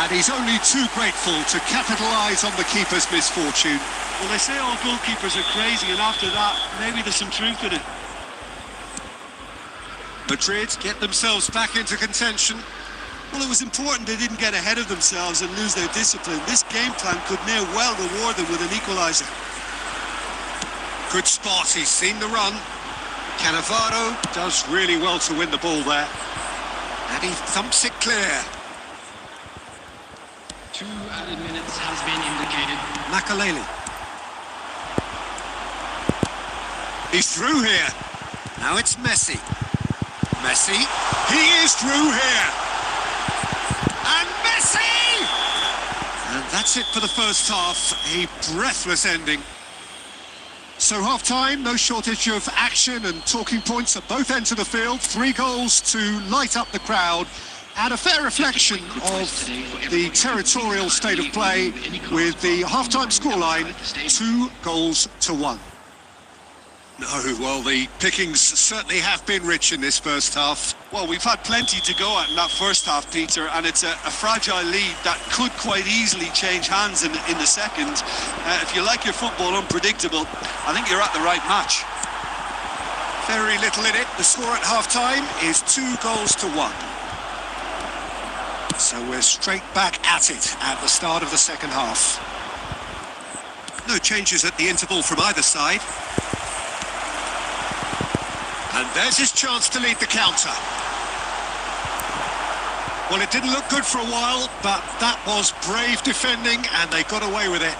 And he's only too grateful to capitalise on the keeper's misfortune. Well, they say all goalkeepers are crazy, and after that, maybe there's some truth in it. Madrid get themselves back into contention. Well, it was important they didn't get ahead of themselves and lose their discipline. This game plan could now well reward them with an equaliser. Good spot, he's seen the run. Cannavaro does really well to win the ball there. And he thumps it clear. 2 added minutes has been indicated. Makaleli. He's through here. Now it's Messi. Messi. He is through here. And Messi! And that's it for the first half. A breathless ending. So half-time, no shortage of action and talking points at both ends of the field. 3 goals to light up the crowd. And a fair reflection of the territorial state of play with the half-time scoreline 2-1. No, well, the pickings certainly have been rich in this first half. Well, we've had plenty to go at in that first half, Peter, and it's a fragile lead that could quite easily change hands in the second. If you like your football unpredictable, I think you're at the right match. Very little in it. The score at half-time is 2-1. So we're straight back at it at the start of the second half. No changes at the interval from either side. And there's his chance to lead the counter. Well, it didn't look good for a while, but that was brave defending, and they got away with it.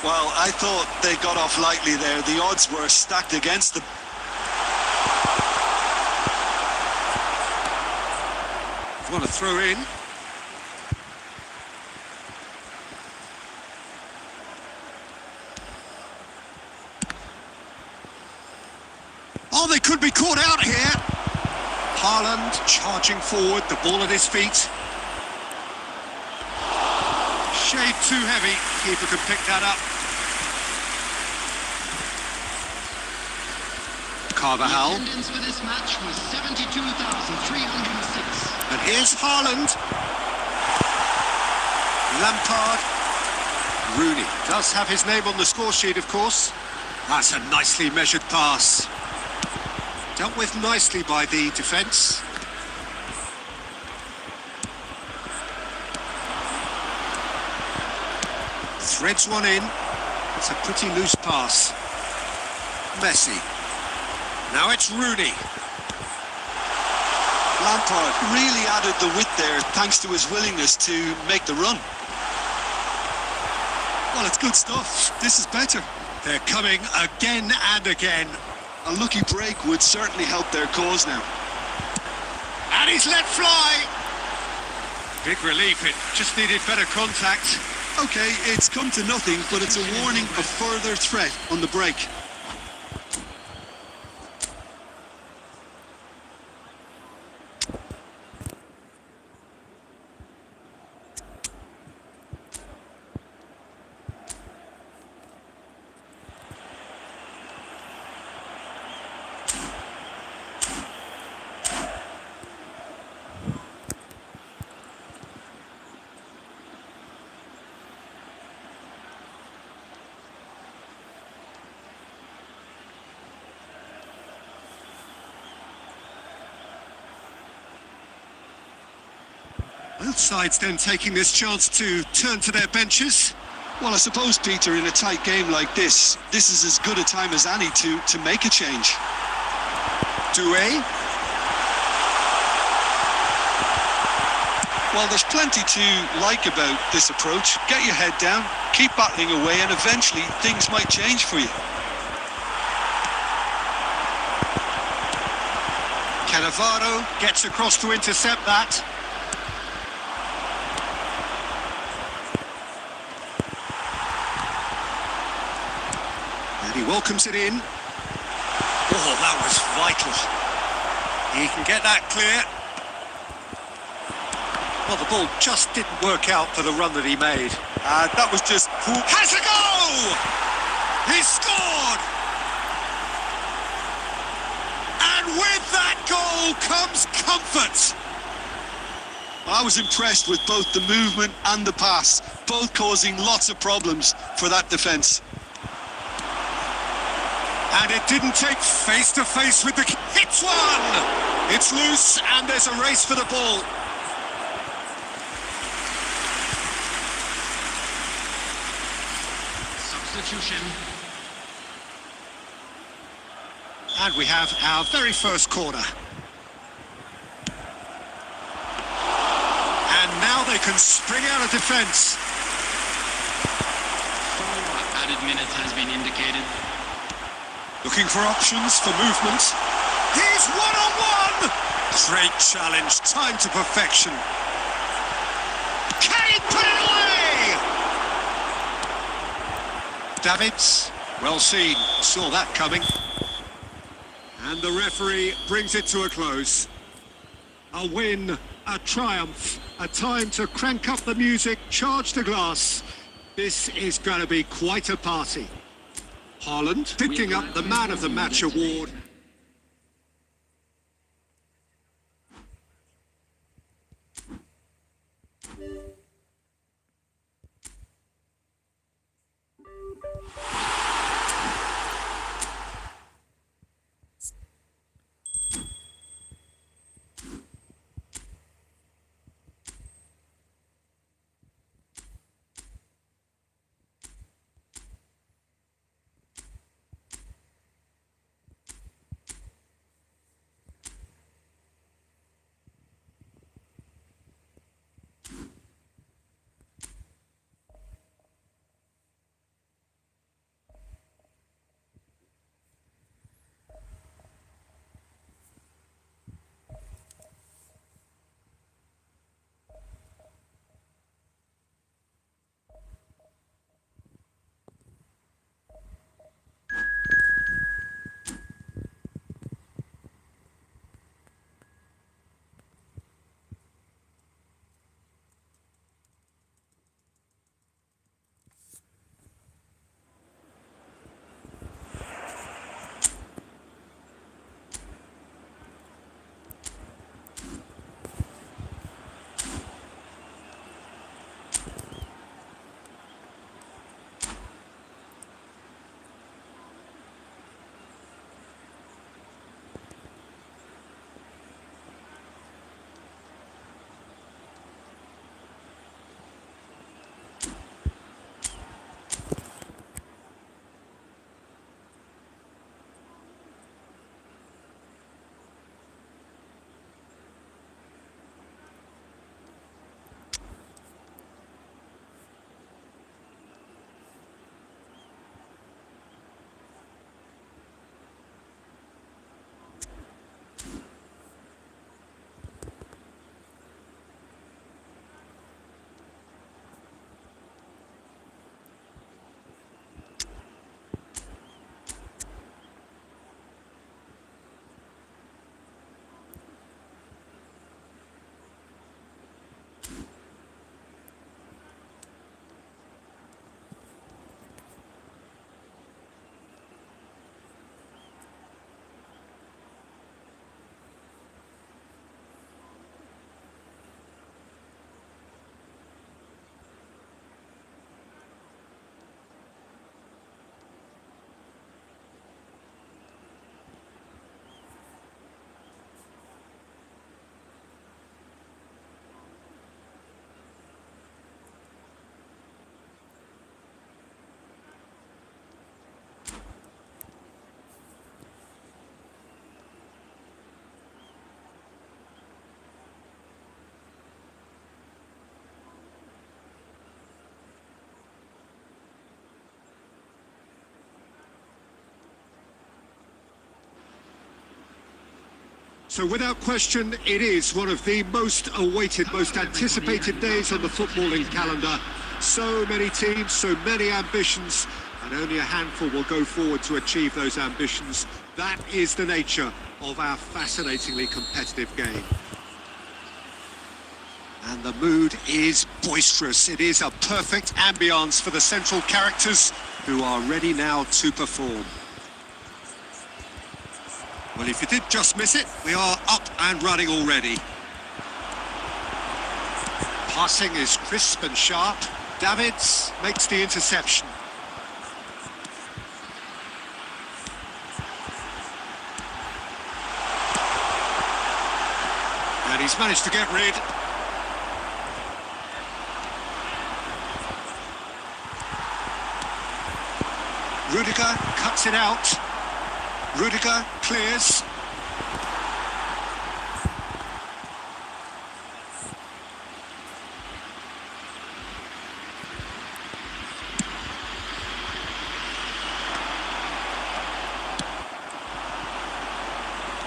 Well, I thought they got off lightly there. The odds were stacked against them. Want to throw in. Oh, they could be caught out here. Haaland charging forward, the ball at his feet. Shade too heavy, keeper can pick that up. Carvajal. The attendance for this match was 72,306. And here's Haaland. Lampard. Rooney does have his name on the score sheet, of course. That's a nicely measured pass. Dealt with nicely by the defence. Threads one in. It's a pretty loose pass. Messi. Now it's Rooney. Lampard really added the width there thanks to his willingness to make the run. Well, it's good stuff. This is better. They're coming again and again. A lucky break would certainly help their cause now. And he's let fly. Big relief, it just needed better contact. Okay, it's come to nothing, but it's a warning of further threat on the break. Both sides then taking this chance to turn to their benches. Well, I suppose, Peter, in a tight game like this is as good a time as any to make a change. Doué. Well, there's plenty to like about this approach. Get your head down, keep battling away, and eventually things might change for you. Cannavaro gets across to intercept that. He welcomes it in. Oh, that was vital. He can get that clear. Well, the ball just didn't work out for the run that he made. That was just poor. Has a goal! He scored! And with that goal comes comfort. I was impressed with both the movement and the pass, both causing lots of problems for that defence. And it didn't take face-to-face with the... Hits one! It's loose and there's a race for the ball. Substitution. And we have our very first corner. And now they can spring out of defence. 4 added minutes has been indicated. Looking for options for movement. He's one-on-one! Great challenge, time to perfection. Can he put it away? Davids, well seen, saw that coming. And the referee brings it to a close. A win, a triumph, a time to crank up the music, charge the glass. This is going to be quite a party. Haaland picking up the Man of the Match award. So without question, it is one of the most awaited, most anticipated days on the footballing calendar. So many teams, so many ambitions, and only a handful will go forward to achieve those ambitions. That is the nature of our fascinatingly competitive game. And the mood is boisterous. It is a perfect ambience for the central characters who are ready now to perform. Well, if you did just miss it, we are up and running already. Passing is crisp and sharp. Davids makes the interception. And he's managed to get rid. Rudiger cuts it out. Rudiger clears.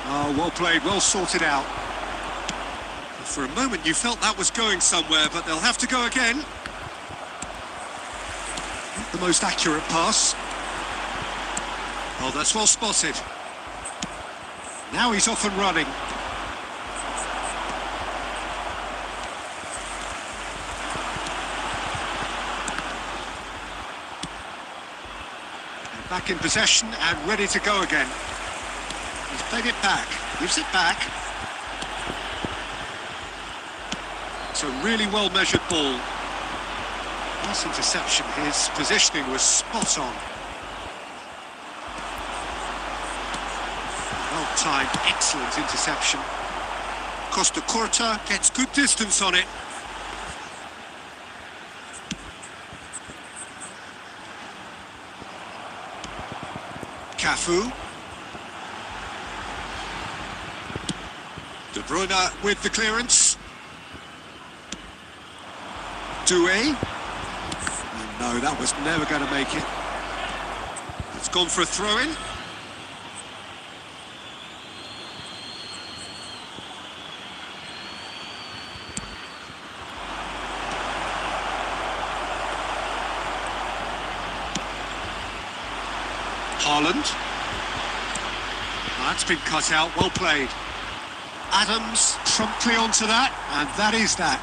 Oh, well played, well sorted out. For a moment you felt that was going somewhere, but they'll have to go again. Not the most accurate pass. Oh, that's well spotted. Now he's off and running. And back in possession and ready to go again. He's played it back, gives it back. It's a really well-measured ball. Nice interception, his positioning was spot on. Well-timed, excellent interception. Costa Curta gets good distance on it. Cafu. De Bruyne with the clearance. Doué. No, that was never going to make it. It's gone for a throw-in. Haaland. That's been cut out, well played. Adams promptly onto that, and that is that.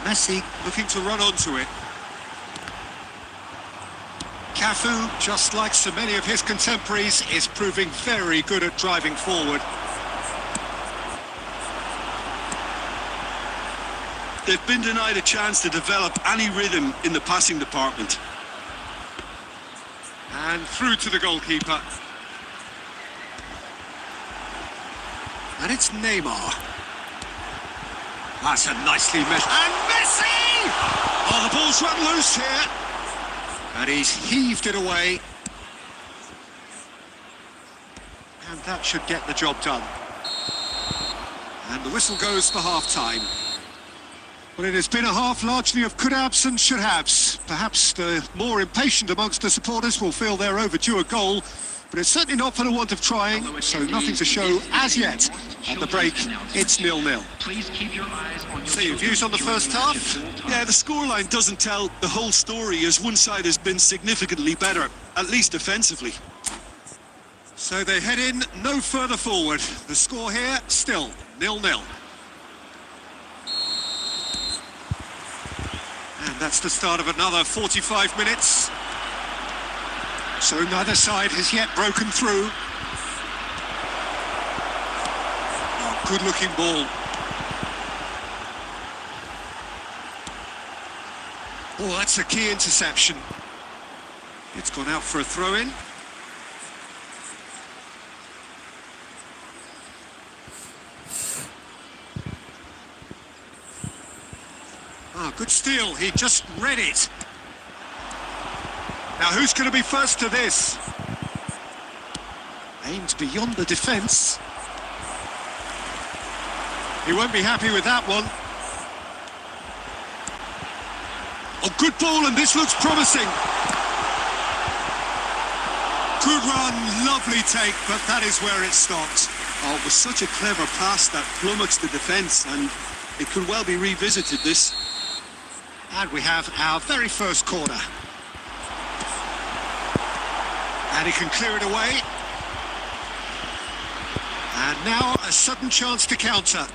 Messi looking to run onto it. Cafu, just like so many of his contemporaries, is proving very good at driving forward. They've been denied a chance to develop any rhythm in the passing department. And through to the goalkeeper. And it's Neymar. That's a nicely measured... And Messi! Oh, the ball's run loose here. And he's heaved it away. And that should get the job done. And the whistle goes for half-time. Well, it has been a half largely of could-haves and should-haves. Perhaps the more impatient amongst the supporters will feel they're overdue a goal, but it's certainly not for the want of trying, so nothing to show as yet. At the break, it's 0-0. Please keep your eyes on your So your views on the first half? Yeah, the scoreline doesn't tell the whole story, as one side has been significantly better, at least defensively. So they head in no further forward. The score here, still 0-0. And that's the start of another 45 minutes. So neither side has yet broken through. Oh, good-looking ball. Oh, that's a key interception. It's gone out for a throw-in. Ah, good steal. He just read it. Now, who's going to be first to this? Aimed beyond the defence. He won't be happy with that one. Oh, good ball, and this looks promising. Good run, lovely take, but that is where it stopped. Oh, it was such a clever pass that flummoxed the defence, and it could well be revisited, this. And we have our very first corner. And he can clear it away. And now a sudden chance to counter.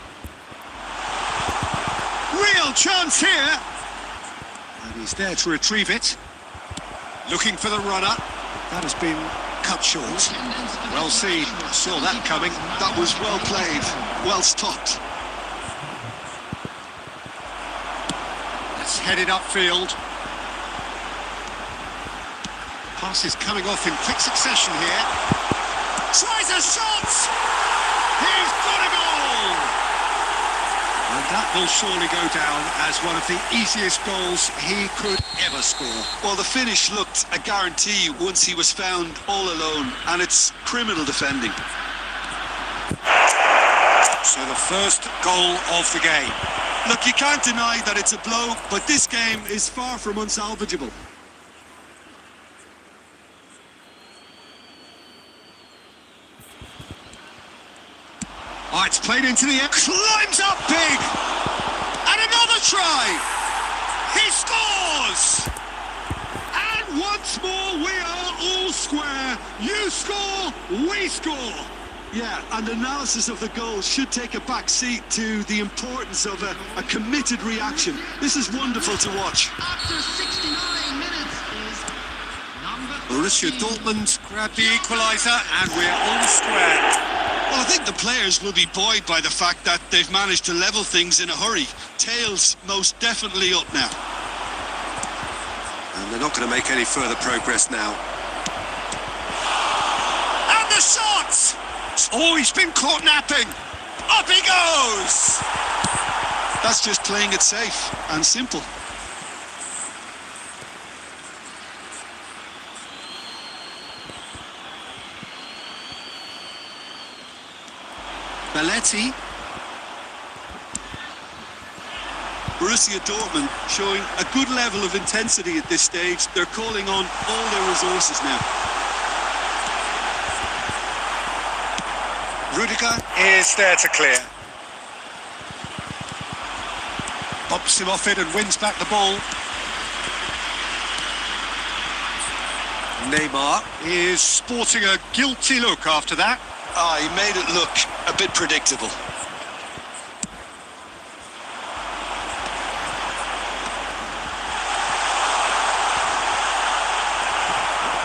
Real chance here. And he's there to retrieve it. Looking for the runner. That has been cut short. Well seen. Saw that coming. That was well played, well stopped. It's headed upfield. Pass is coming off in quick succession here. Tries a shot! He's got a goal! And that will surely go down as one of the easiest goals he could ever score. Well, the finish looked a guarantee once he was found all alone, and it's criminal defending. So the first goal of the game. Look, you can't deny that it's a blow, but this game is far from unsalvageable. Oh, it's played into the air. Climbs up big! And another try! He scores! And once more we are all square. You score, we score. Yeah, and analysis of the goal should take a back seat to the importance of a committed reaction. This is wonderful to watch. After 69 minutes is number Borussia 13. Dortmund grab the equaliser and we're all square. Well, I think the players will be buoyed by the fact that they've managed to level things in a hurry. Tails most definitely up now. And they're not going to make any further progress now. And the shot! Oh, he's been caught napping. Up he goes! That's just playing it safe and simple. Belletti. Borussia Dortmund showing a good level of intensity at this stage. They're calling on all their resources now. Rudiger is there to clear. Bumps him off it and wins back the ball. Neymar is sporting a guilty look after that. Ah, he made it look a bit predictable.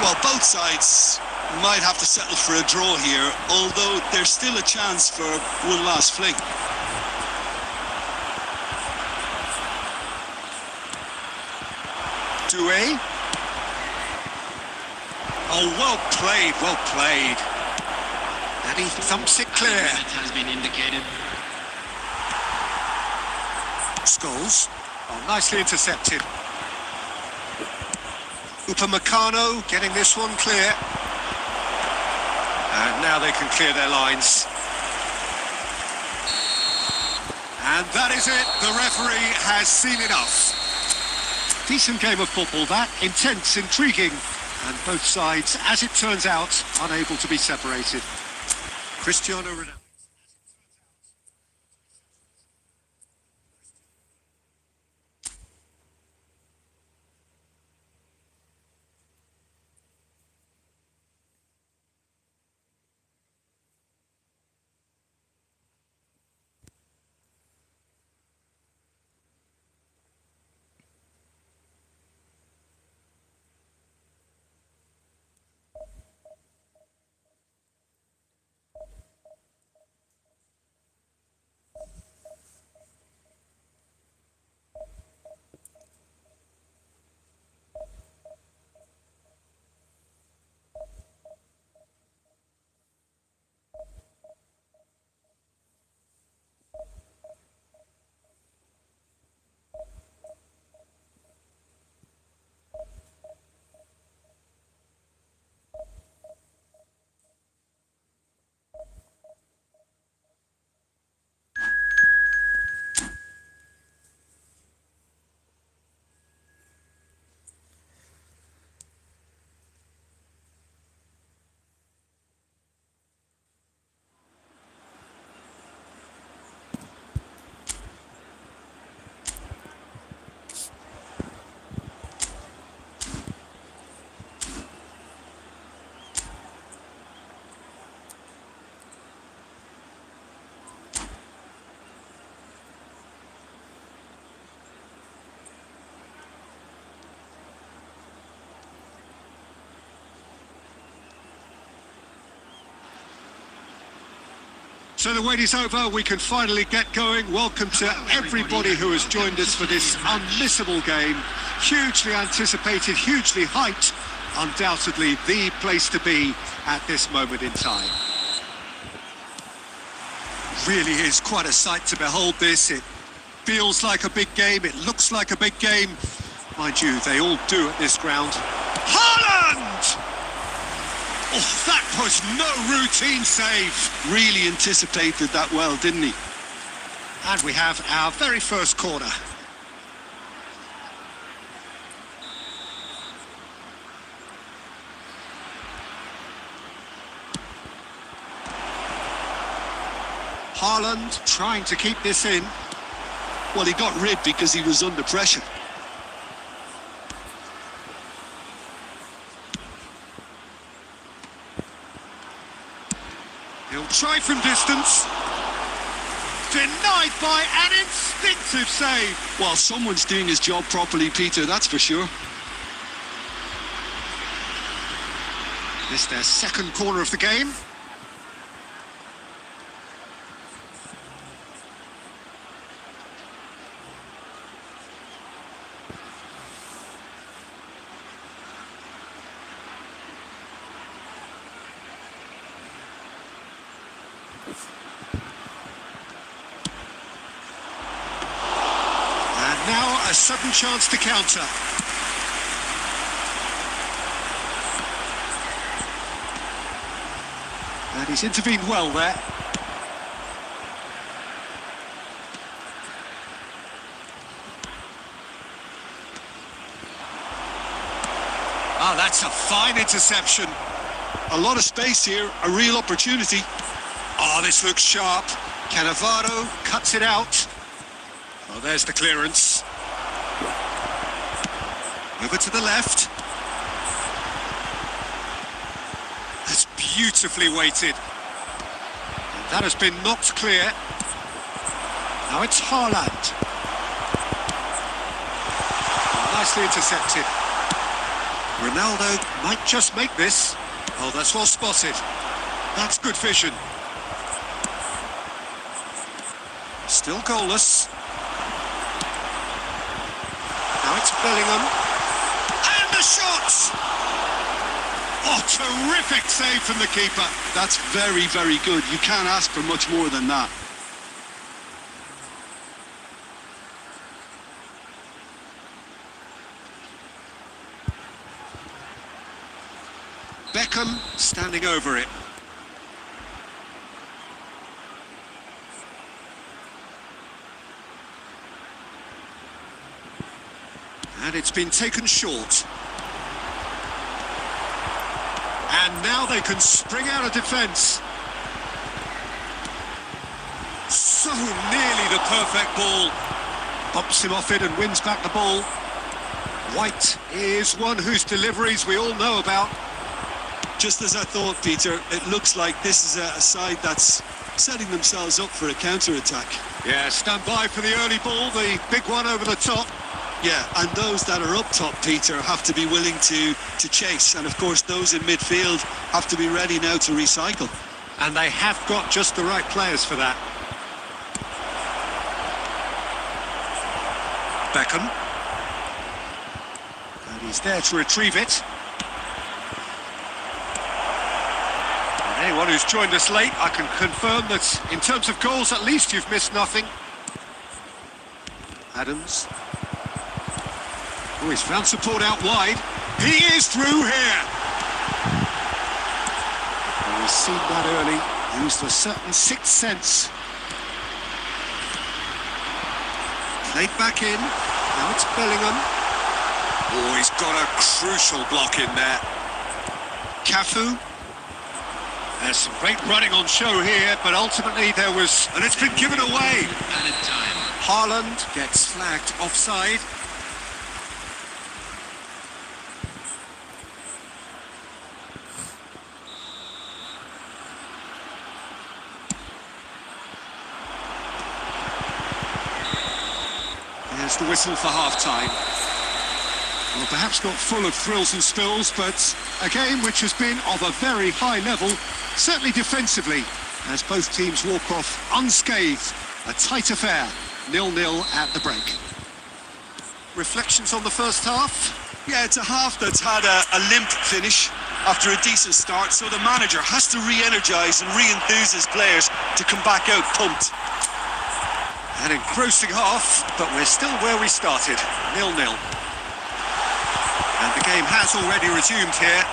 Well, both sides might have to settle for a draw here, although there's still a chance for one last fling. Doué. Oh, well played, well played. And he thumps it clear. Minutes has been indicated. Scholes. Oh, nicely intercepted. Upamecano getting this one clear. And now they can clear their lines. And that is it. The referee has seen enough. Decent game of football, that. Intense, intriguing. And both sides, as it turns out, unable to be separated. Cristiano Ronaldo. So the wait is over, we can finally get going. Welcome to everybody who has joined us for this unmissable game. Hugely anticipated, hugely hyped. Undoubtedly the place to be at this moment in time. Really is quite a sight to behold this. It feels like a big game, it looks like a big game. Mind you, they all do at this ground. Haaland! Oh, that was no routine save. Really anticipated that well, didn't he? And we have our very first corner. Haaland trying to keep this in. Well, he got rid because he was under pressure. He'll try from distance. Denied by an instinctive save. Well, someone's doing his job properly, Peter, that's for sure. This their second corner of the game. And now a sudden chance to counter. And he's intervened well there. Ah, that's a fine interception. A lot of space here, a real opportunity. Oh, this looks sharp. Cannavaro cuts it out. Oh, there's the clearance. Over to the left. That's beautifully weighted. And that has been knocked clear. Now it's Haaland. Nicely intercepted. Ronaldo might just make this. Oh, that's well spotted. That's good vision. Still goalless. Now it's Bellingham. And the shot! Oh, terrific save from the keeper. That's very, very good. You can't ask for much more than that. Bikram standing over it. And it's been taken short. And now they can spring out of defence. So nearly the perfect ball. Bumps him off it and wins back the ball. White is one whose deliveries we all know about. Just as I thought, Peter, it looks like this is a side that's setting themselves up for a counter-attack. Yeah, stand by for the early ball, the big one over the top. Yeah, and those that are up top, Peter, have to be willing to chase. And of course, those in midfield have to be ready now to recycle. And they have got just the right players for that. Bikram. And he's there to retrieve it. And anyone who's joined us late, I can confirm that in terms of goals, at least you've missed nothing. Adams. Oh, he's found support out wide. He is through here. And we've seen that early. Used a certain sixth sense. Played back in. Now it's Bellingham. Oh, he's got a crucial block in there. Cafu. There's some great running on show here, but ultimately there was... And it's been given away. Added time. Haaland gets flagged offside. There's the whistle for half-time. Well, perhaps not full of thrills and spills, but a game which has been of a very high level, certainly defensively. as both teams walk off unscathed. A tight affair, 0-0 at the break. Reflections on the first half? Yeah, it's a half that's had a limp finish after a decent start, so the manager has to re-energise and re-enthuse his players to come back out pumped. An engrossing half, but we're still where we started, 0-0. And the game has already resumed here.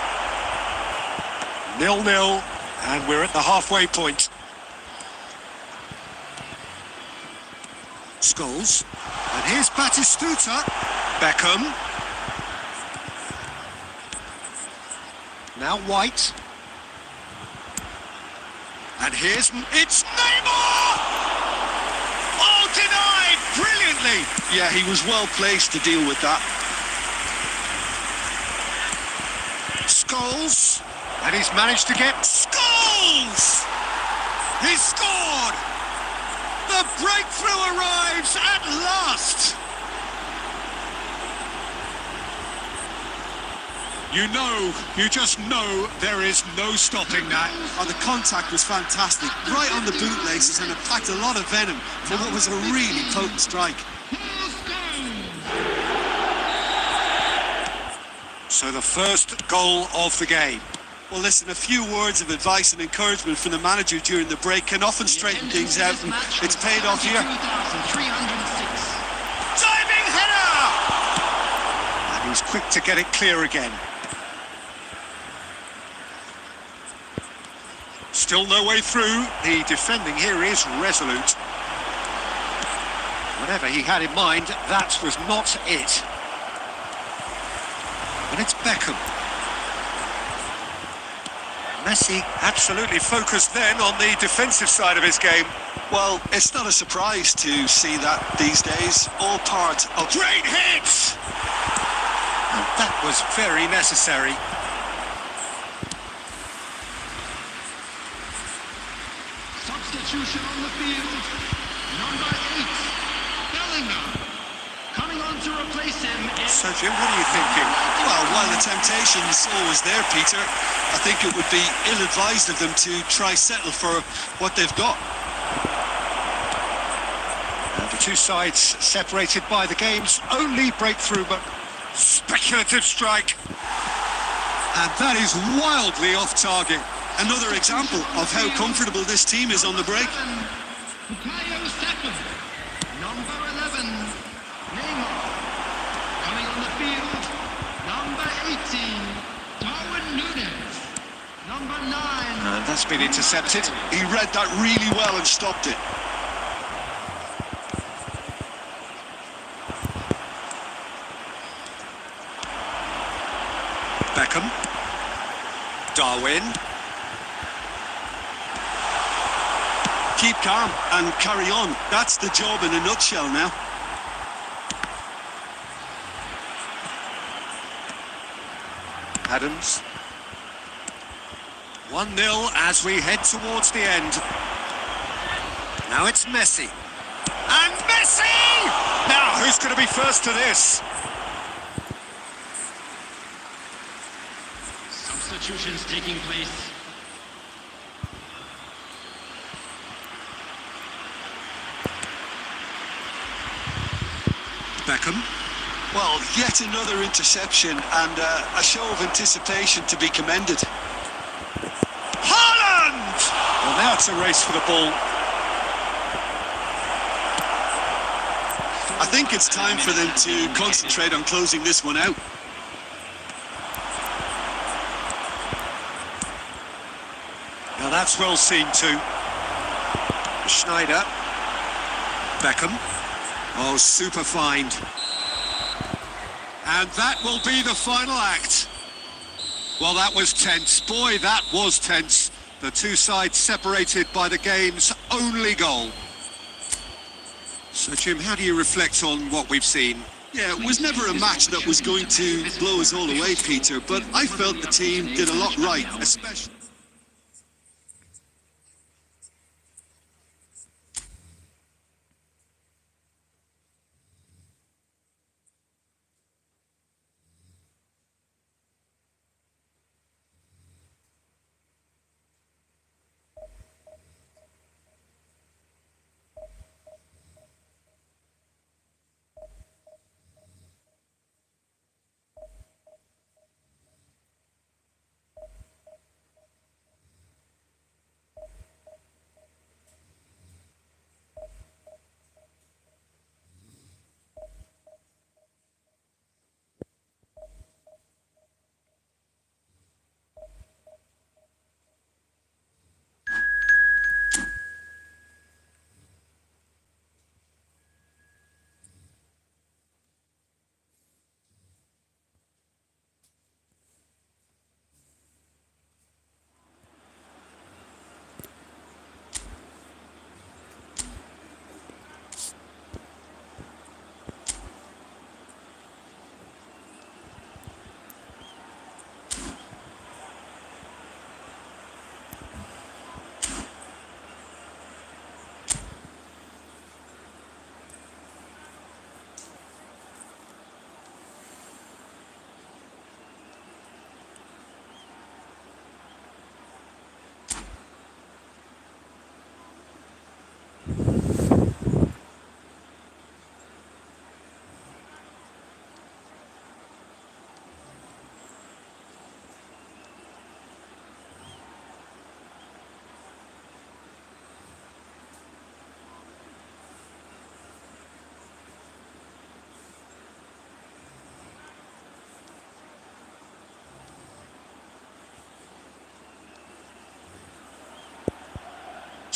0-0, and we're at the halfway point. Scholes, and here's Batistuta. Beckham. Now White. And it's Neymar! Oh, denied brilliantly! Yeah, he was well placed to deal with that. Scholes, and he's managed to get Scholes! He's scored! The breakthrough arrives at last! You just know there is no stopping that. Oh, the contact was fantastic, right on the bootlaces, and it packed a lot of venom for what was a really potent strike. So the first goal of the game. Well, listen, a few words of advice and encouragement from the manager during the break can often straighten things out, and it's paid off here. Diving header! And he's quick to get it clear again. Still no way through. The defending here is resolute. Whatever he had in mind, that was not it. And it's Beckham. Messi absolutely focused then on the defensive side of his game. Well, it's not a surprise to see that these days. All part of... Great hit! And that was very necessary. Substitution on the field. Number 8, Bellingham. Coming on to replace him is... So, Jim, what are you thinking? Well, while the temptation's always there, Peter, I think it would be ill-advised of them to try settle for what they've got. And the two sides separated by the game's only breakthrough, but speculative strike. And that is wildly off target. Another example of how comfortable this team is on the break. Number 11, Neymar. Coming on the field, number 18, Darwin Núñez. Number 9. And that's been intercepted. He read that really well and stopped it. Beckham. Darwin. Keep calm and carry on. That's the job in a nutshell now. Adams. 1-0 as we head towards the end. Now it's Messi. And Messi! Now, who's going to be first to this? Substitutions taking place. Beckham. Well, yet another interception and a show of anticipation to be commended. Haaland! Well, now it's a race for the ball. I think it's time for them to concentrate on closing this one out. Now that's well seen too. Schneider. Beckham. Oh, super find. And that will be the final act. Well, that was tense. Boy, that was tense. The two sides separated by the game's only goal. So, Jim, how do you reflect on what we've seen? Yeah, it was never a match that was going to blow us all away, Peter, but I felt the team did a lot right, especially...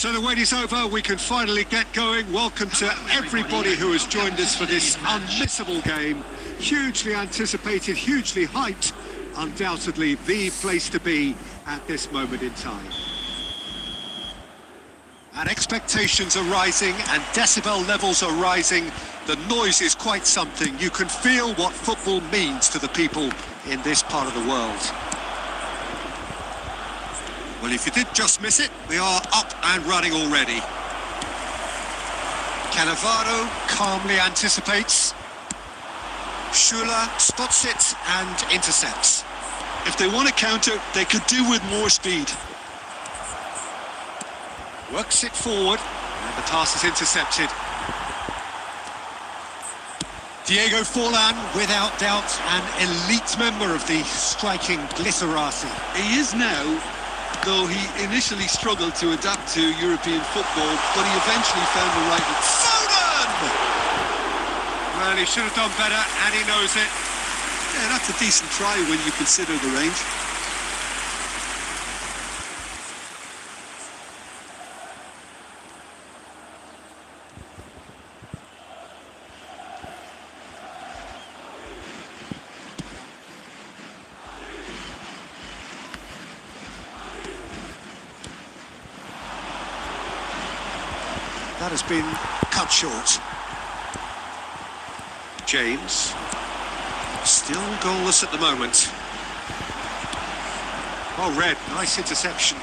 So the wait is over, we can finally get going. Welcome to everybody who has joined us for this unmissable game. Hugely anticipated, hugely hyped. Undoubtedly the place to be at this moment in time. And expectations are rising and decibel levels are rising. The noise is quite something. You can feel what football means to the people in this part of the world. Well, if you did just miss it, we are up and running already. Cannavaro calmly anticipates. Schuler spots it and intercepts. If they want to counter, they could do with more speed. Works it forward, and the pass is intercepted. Diego Forlan, without doubt, an elite member of the striking Glitterati. He is now, though he initially struggled to adapt to European football, but he eventually found the right... Foden! Well, he should have done better, and he knows it. Yeah, that's a decent try when you consider the range. That has been cut short. James. Still goalless at the moment. Oh, Red, nice interception.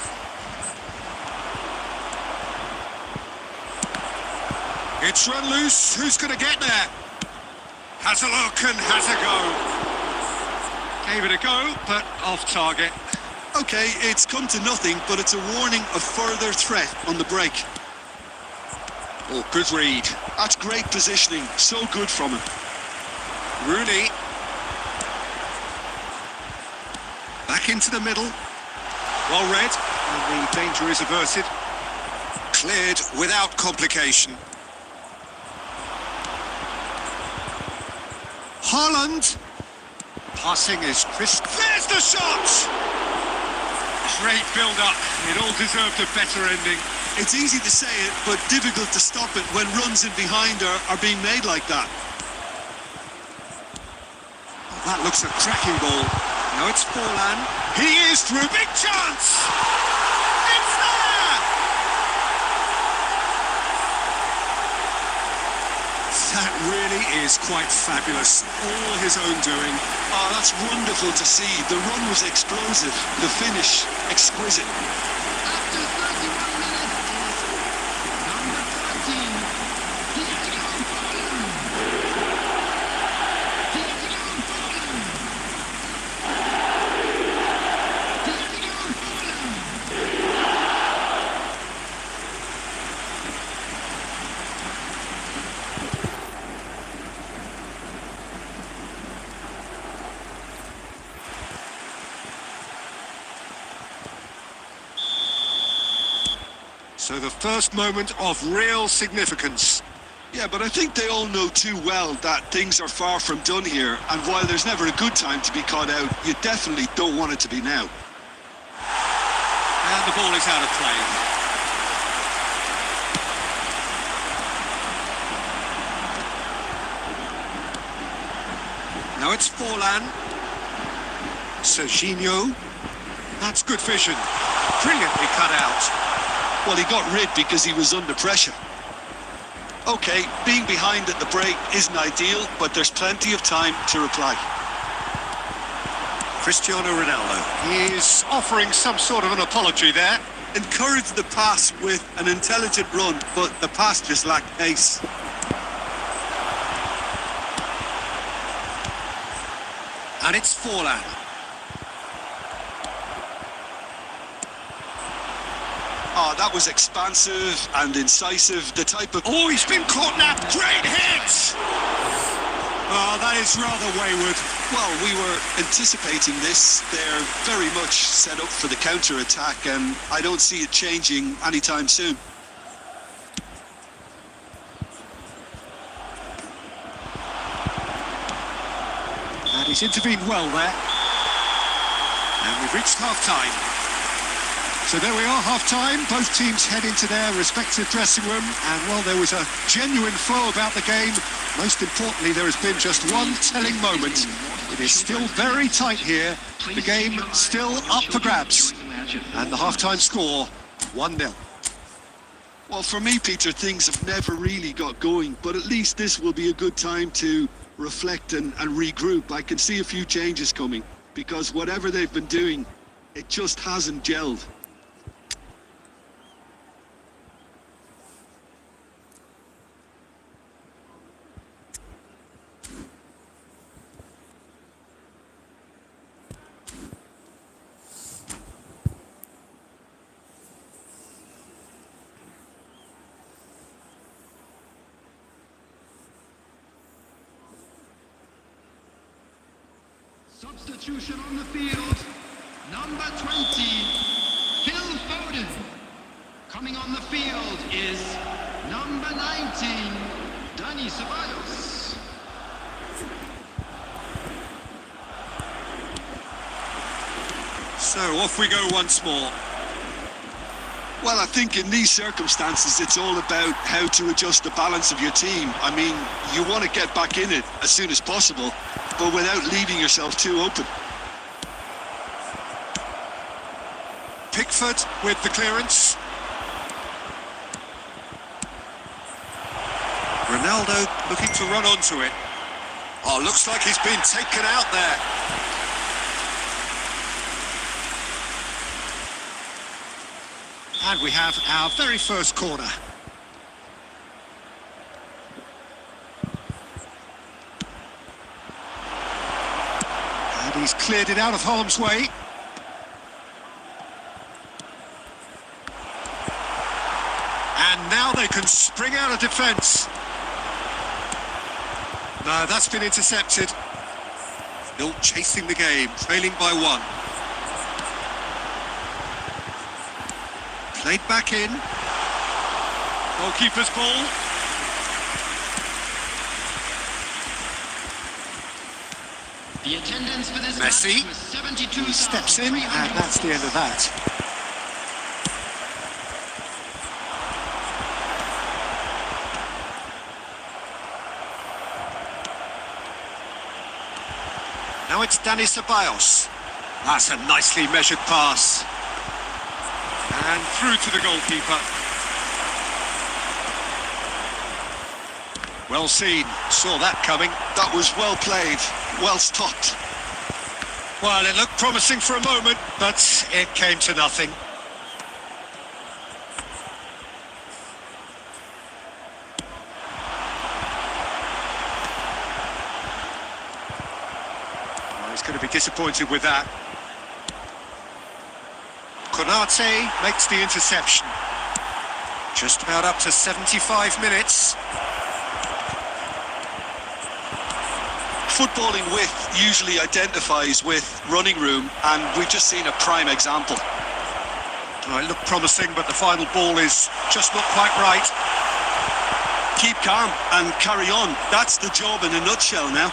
It's run loose. Who's going to get there? Has a look and has a go. Gave it a go, but off target. Okay, it's come to nothing, but it's a warning of further threat on the break. Oh, good read. That's great positioning. So good from him. Rooney. Back into the middle. Well read. And the danger is averted. Cleared without complication. Haaland. Passing is crisp. There's the shot! Great build-up. It all deserved a better ending. It's easy to say it, but difficult to stop it when runs in behind are being made like that. Oh, that looks a cracking ball. Now it's Forlan. He is through. Big chance! It's there! That really is quite fabulous. All his own doing. Oh, that's wonderful to see. The run was explosive. The finish, exquisite. After 31 minutes, number 13, Diego Forlan. Diego Forlan. Diego Forlan. So the first moment of real significance. Yeah, but I think they all know too well that things are far from done here, and while there's never a good time to be caught out, you definitely don't want it to be now. And the ball is out of play. Now it's Forlan. Serginho. That's good vision. Brilliantly cut out. Well, he got rid because he was under pressure. Okay, being behind at the break isn't ideal, but there's plenty of time to reply. Cristiano Ronaldo. He is offering some sort of an apology there. Encouraged the pass with an intelligent run, but the pass just lacked pace. And it's Forlan. Oh, that was expansive and incisive, the type of... Oh, he's been caught now. Great hit! Oh, that is rather wayward. Well, we were anticipating this. They're very much set up for the counter-attack, and I don't see it changing anytime soon. And he's intervened well there. And we've reached half-time. So there we are, half-time. Both teams head into their respective dressing room. And while there was a genuine flow about the game, most importantly, there has been just one telling moment. It is still very tight here. The game still up for grabs. And the half-time score, 1-0. Well, for me, Peter, things have never really got going, but at least this will be a good time to reflect and regroup. I can see a few changes coming, because whatever they've been doing, it just hasn't gelled. Substitution on the field, number 20, Phil Foden. Coming on the field is number 19, Dani Ceballos. So off we go once more. Well, I think in these circumstances, it's all about how to adjust the balance of your team. I mean, you want to get back in it as soon as possible, but without leaving yourself too open. Pickford with the clearance. Ronaldo looking to run onto it. Oh, looks like he's been taken out there. And we have our very first corner. And he's cleared it out of harm's way. And now they can spring out of defence. No, that's been intercepted. Still chasing the game, trailing by 1. Played back in. Goalkeeper's ball. The attendance for this Messi. match was 72,300. He steps in, and that's the end of that. Now it's Dani Ceballos. That's a nicely measured pass. And through to the goalkeeper. Well seen, saw that coming. That was well played, well stopped. Well, it looked promising for a moment, but it came to nothing. Well, he's going to be disappointed with that. Konate makes the interception. Just about up to 75 minutes. Footballing width usually identifies with running room, and we've just seen a prime example. Oh, it looked promising, but the final ball is just not quite right. Keep calm and carry on. That's the job in a nutshell now.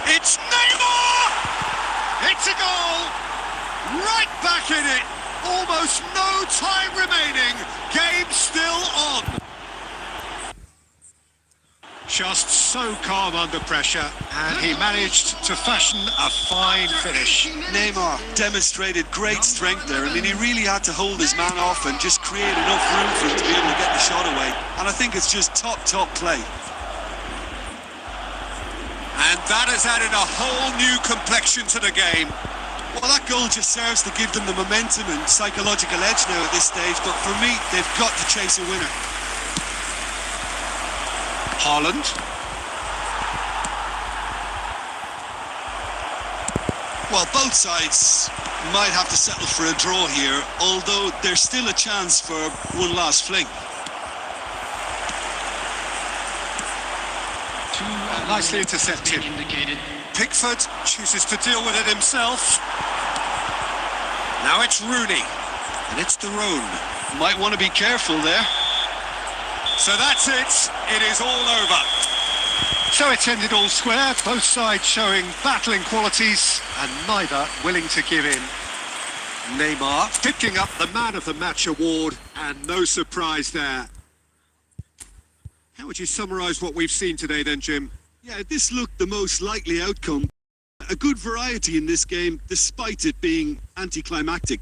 It's Neymar! It's a goal! Right back in it! Almost no time remaining. Game still on. Just so calm under pressure, and he managed to fashion a fine finish. Neymar demonstrated great strength there. I mean, he really had to hold his man off and just create enough room for him to be able to get the shot away. And I think it's just top play. And that has added a whole new complexion to the game. Well, that goal just serves to give them the momentum and psychological edge now at this stage. But for me, they've got to chase a winner. Haaland. Well, both sides might have to settle for a draw here, although there's still a chance for one last fling. Nicely intercepted. Pickford chooses to deal with it himself. Now it's Rooney, and it's De Roon. Might want to be careful there. So that's it. It is all over. So it's ended all square, both sides showing battling qualities and neither willing to give in. Neymar picking up the Man of the Match award, and no surprise there. How would you summarise what we've seen today then, Jim? Yeah, this looked the most likely outcome. A good variety in this game, despite it being anticlimactic.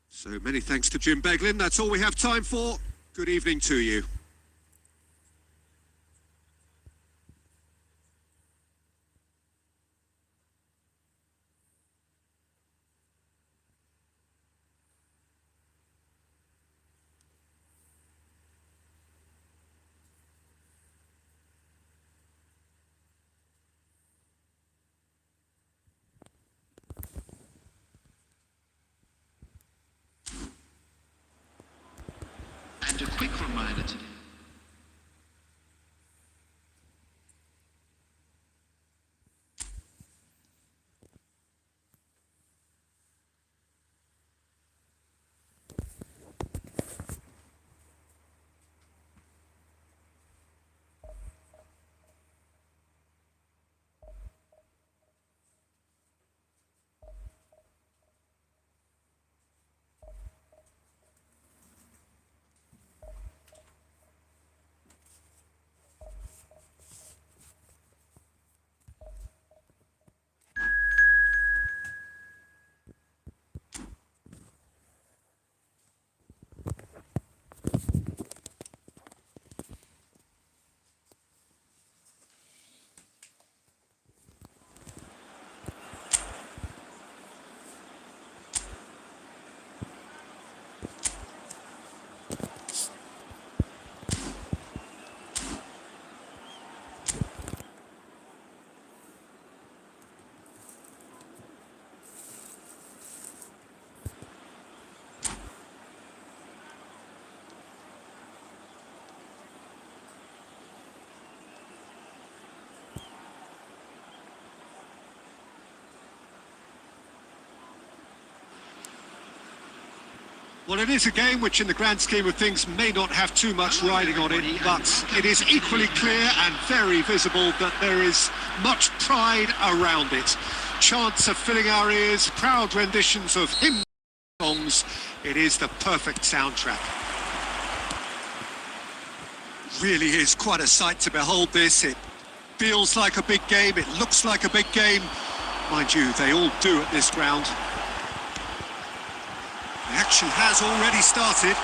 So many thanks to Jim Beglin. That's all we have time for. Good evening to you. And a quick reminder today. Well, it is a game which in the grand scheme of things may not have too much riding on it, but it is equally clear and very visible that there is much pride around it. Chants are filling our ears, proud renditions of hymn songs. It is the perfect soundtrack. Really is quite a sight to behold this. It feels like a big game, it looks like a big game. Mind you, they all do at this ground. The action has already started.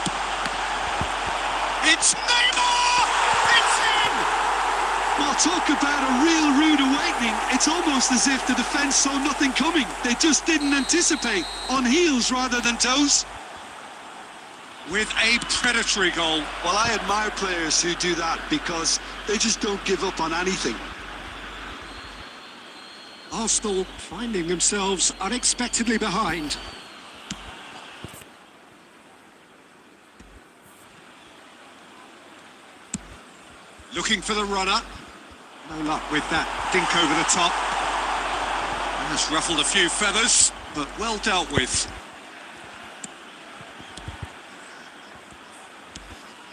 It's Neymar! It's in! Well, talk about a real rude awakening. It's almost as if the defence saw nothing coming. They just didn't anticipate. On heels rather than toes. With a predatory goal. Well, I admire players who do that because they just don't give up on anything. Arsenal finding themselves unexpectedly behind. Looking for the runner. No luck with that dink over the top. Has ruffled a few feathers, but well dealt with.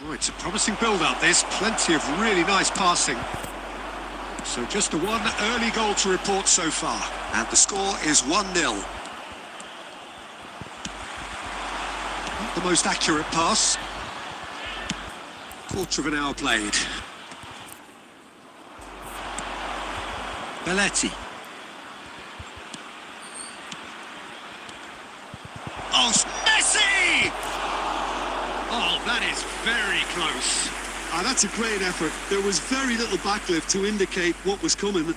Oh, it's a promising build-up, this. Plenty of really nice passing. So just the one early goal to report so far. And the score is 1-0. Not the most accurate pass. Quarter of an hour played. Belletti. Oh, Messi! Oh, that is very close. Ah, that's a great effort. There was very little backlift to indicate what was coming.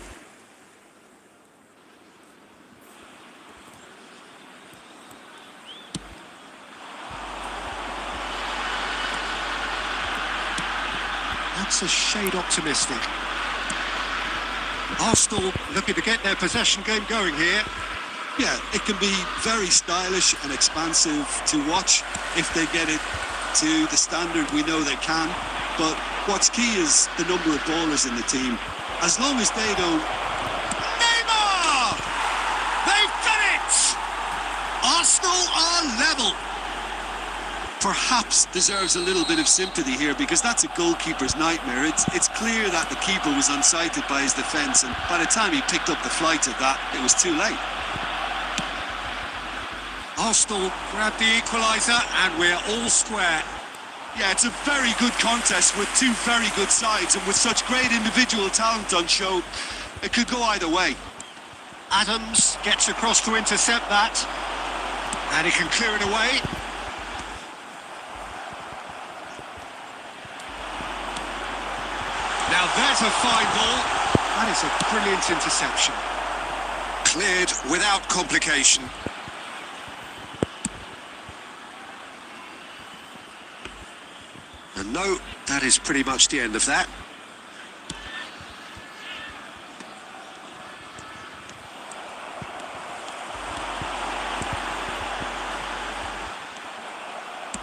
That's a shade optimistic. Arsenal looking to get their possession game going here. Yeah, it can be very stylish and expansive to watch if they get it to the standard we know they can. But what's key is the number of ballers in the team. As long as they don't... Neymar! They've done it! Arsenal are level. perhaps deserves a little bit of sympathy here, because that's a goalkeeper's nightmare. It's clear that the keeper was unsighted by his defence, and by the time he picked up the flight of that, it was too late. Arsenal grab the equaliser and we're all square. Yeah, it's a very good contest with two very good sides, and with such great individual talent on show, it could go either way. Adams gets across to intercept that, and he can clear it away. Now there's a fine ball. That is a brilliant interception. Cleared without complication. And no, that is pretty much the end of that.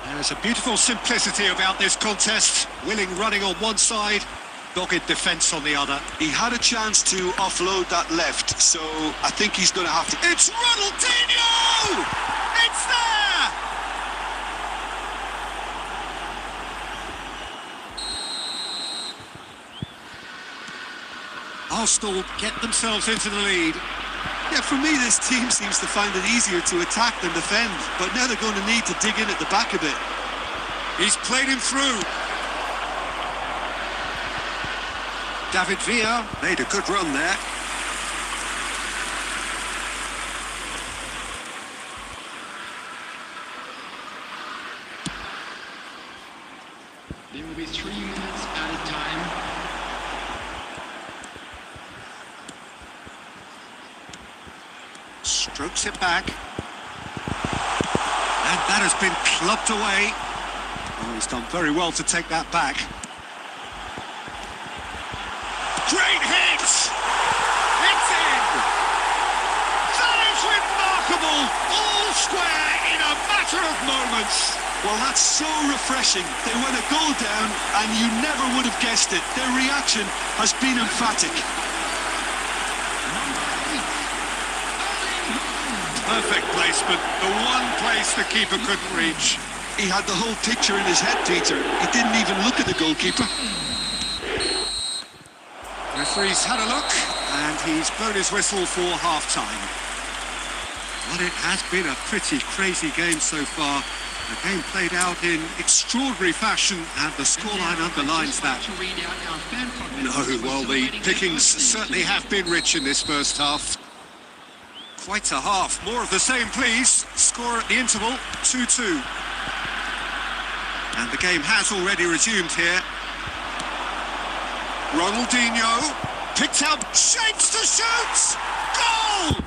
There's a beautiful simplicity about this contest. Willing running on one side, dogged defence on the other. He had a chance to offload that left, so I think he's going to have to... It's Ronaldinho! It's there! Arsenal get themselves into the lead. Yeah, for me, this team seems to find it easier to attack than defend, but now they're going to need to dig in at the back a bit. He's played him through. David Villa made a good run there. There will be 3 minutes added time. Strokes it back. And that has been clubbed away. Oh, he's done very well to take that back. Great hit! It's in! That is remarkable! All square in a matter of moments. Well, that's so refreshing. They went a goal down, and you never would have guessed it. Their reaction has been emphatic. Perfect placement, the one place the keeper couldn't reach. He had the whole picture in his head, Peter. He didn't even look at the goalkeeper. Referee's had a look, and he's blown his whistle for half-time. Well, it has been a pretty crazy game so far. The game played out in extraordinary fashion, and the scoreline underlines that. No, well, the pickings certainly have been rich in this first half. Quite a half. More of the same, please. Score at the interval, 2-2. And the game has already resumed here. Ronaldinho picked up, shapes to shoot! Goal!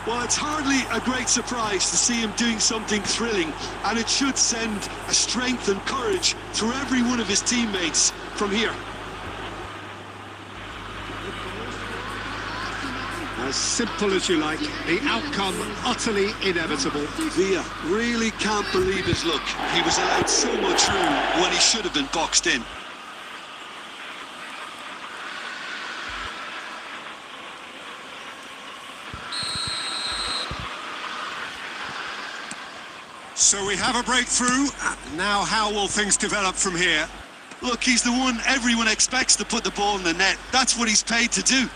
Well, it's hardly a great surprise to see him doing something thrilling, and it should send a strength and courage through every one of his teammates from here. As simple as you like, the outcome utterly inevitable. Villa really can't believe his luck. He was allowed so much room when he should have been boxed in. So we have a breakthrough. Now how will things develop from here? Look, he's the one everyone expects to put the ball in the net. That's what he's paid to do.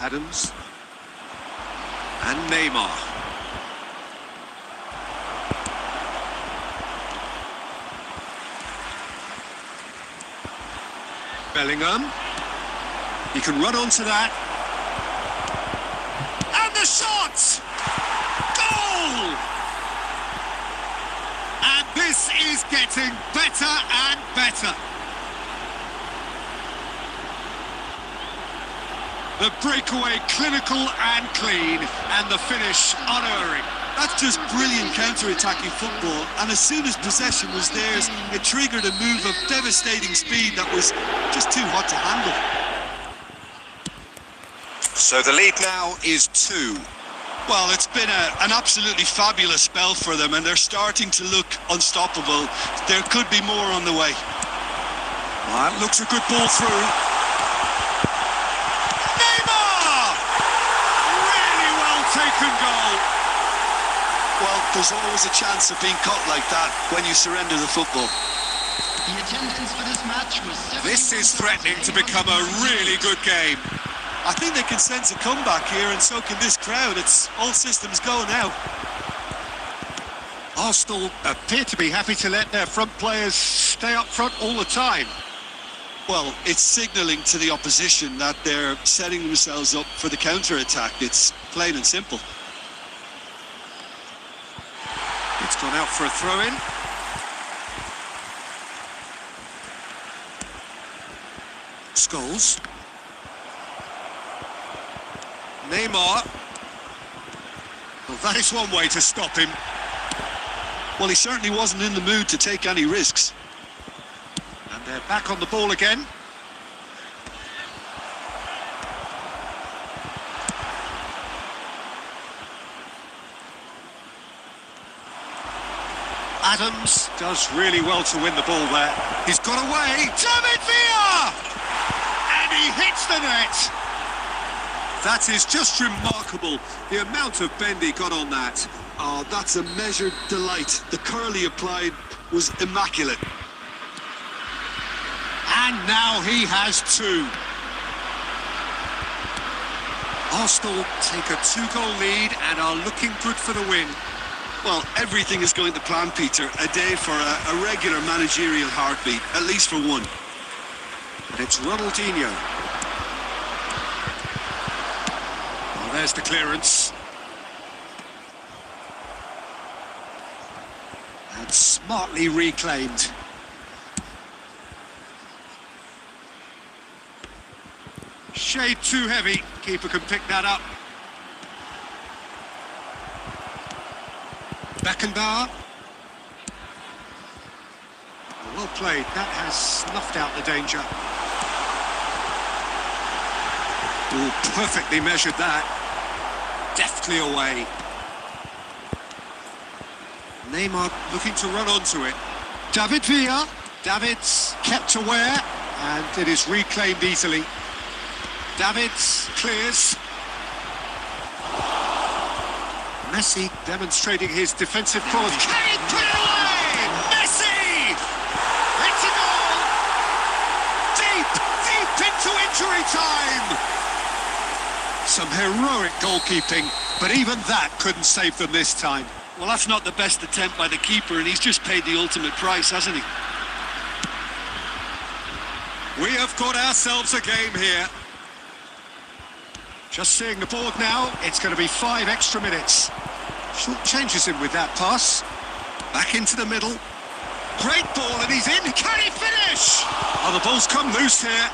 Adams and Neymar. Bellingham. He can run onto that. And the shot! Goal! And this is getting better and better. The breakaway clinical and clean, and the finish unerring. That's just brilliant counter-attacking football, and as soon as possession was theirs, it triggered a move of devastating speed that was just too hot to handle. So the lead now is 2. Well, it's been an absolutely fabulous spell for them, and they're starting to look unstoppable. There could be more on the way. Well, that looks a good ball through. Neymar! Really well taken goal. Well, there's always a chance of being caught like that when you surrender the football. The attendance for this match was... This is threatening to become a really good game. I think they can sense a comeback here, and so can this crowd. It's all systems go now. Arsenal appear to be happy to let their front players stay up front all the time. Well, it's signalling to the opposition that they're setting themselves up for the counter-attack. It's plain and simple. It's gone out for a throw-in. Scholes. Neymar. Well, that is one way to stop him. Well, he certainly wasn't in the mood to take any risks. And they're back on the ball again. Adams does really well to win the ball there. He's got away. David Villa! And he hits the net. That is just remarkable, the amount of bend he got on that. Oh, that's a measured delight. The curl he applied was immaculate. And now he has two. Arsenal take a 2-goal lead and are looking good for the win. Well, everything is going to plan, Peter. A day for a regular managerial heartbeat, at least for one. And it's Ronaldinho. Well, there's the clearance. And smartly reclaimed. Shade too heavy. Keeper can pick that up. Beckenbauer. Well played. That has snuffed out the danger. Oh, perfectly measured that. Deftly away. Neymar looking to run onto it. David Villa. David's kept aware, and it is reclaimed easily. Davids clears. Messi demonstrating his defensive quality. Can he put it away? Messi! It's a goal! Deep into injury time! Some heroic goalkeeping, but even that couldn't save them this time. Well, that's not the best attempt by the keeper, and he's just paid the ultimate price, hasn't he? We have got ourselves a game here. Just seeing the board now, it's going to be 5 extra minutes. Short changes him with that pass. Back into the middle. Great ball, and he's in. Can he finish? Oh, the ball's come loose here.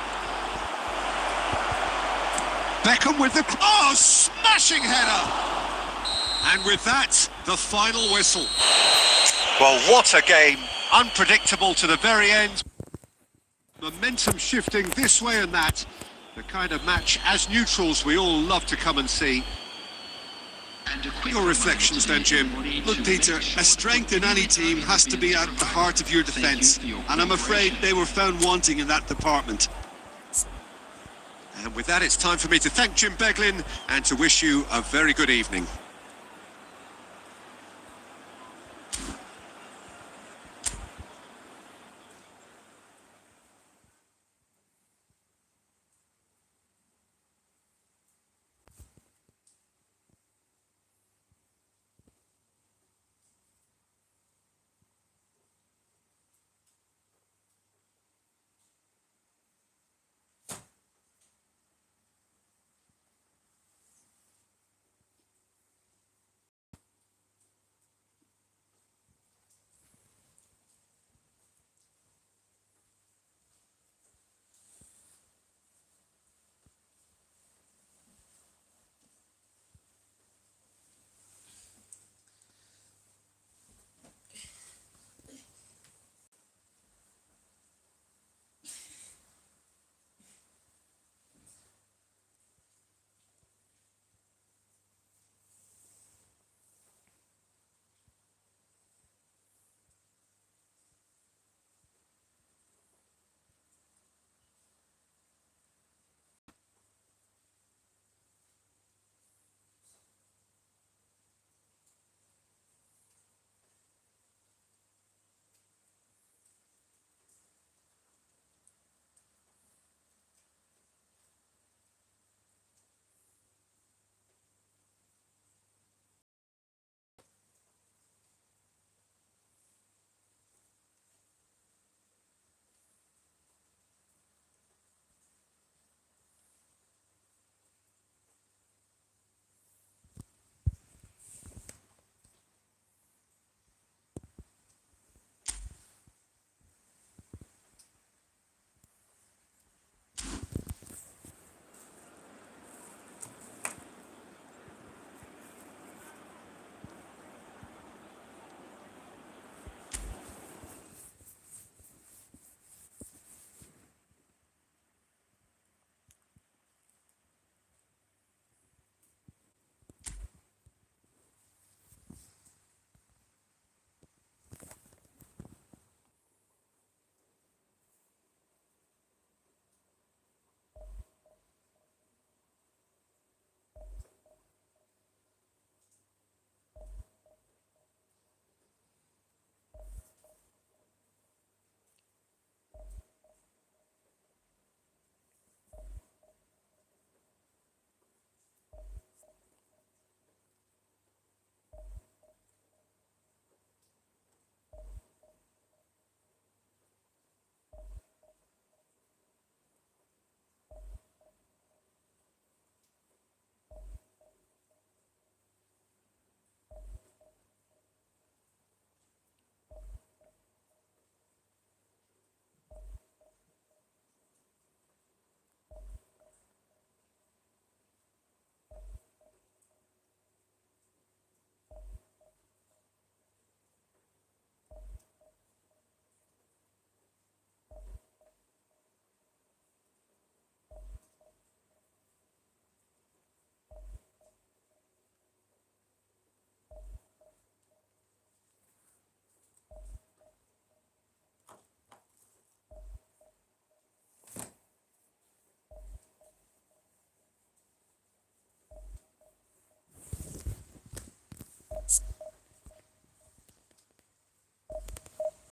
Beckham with the... Oh, smashing header! And with that, the final whistle. Well, what a game. Unpredictable to the very end. Momentum shifting this way and that. The kind of match, as neutrals, we all love to come and see. Your reflections then, Jim. Look, Peter, a strength in any team has to be at the heart of your defence, and I'm afraid they were found wanting in that department. And with that, it's time for me to thank Jim Beglin and to wish you a very good evening.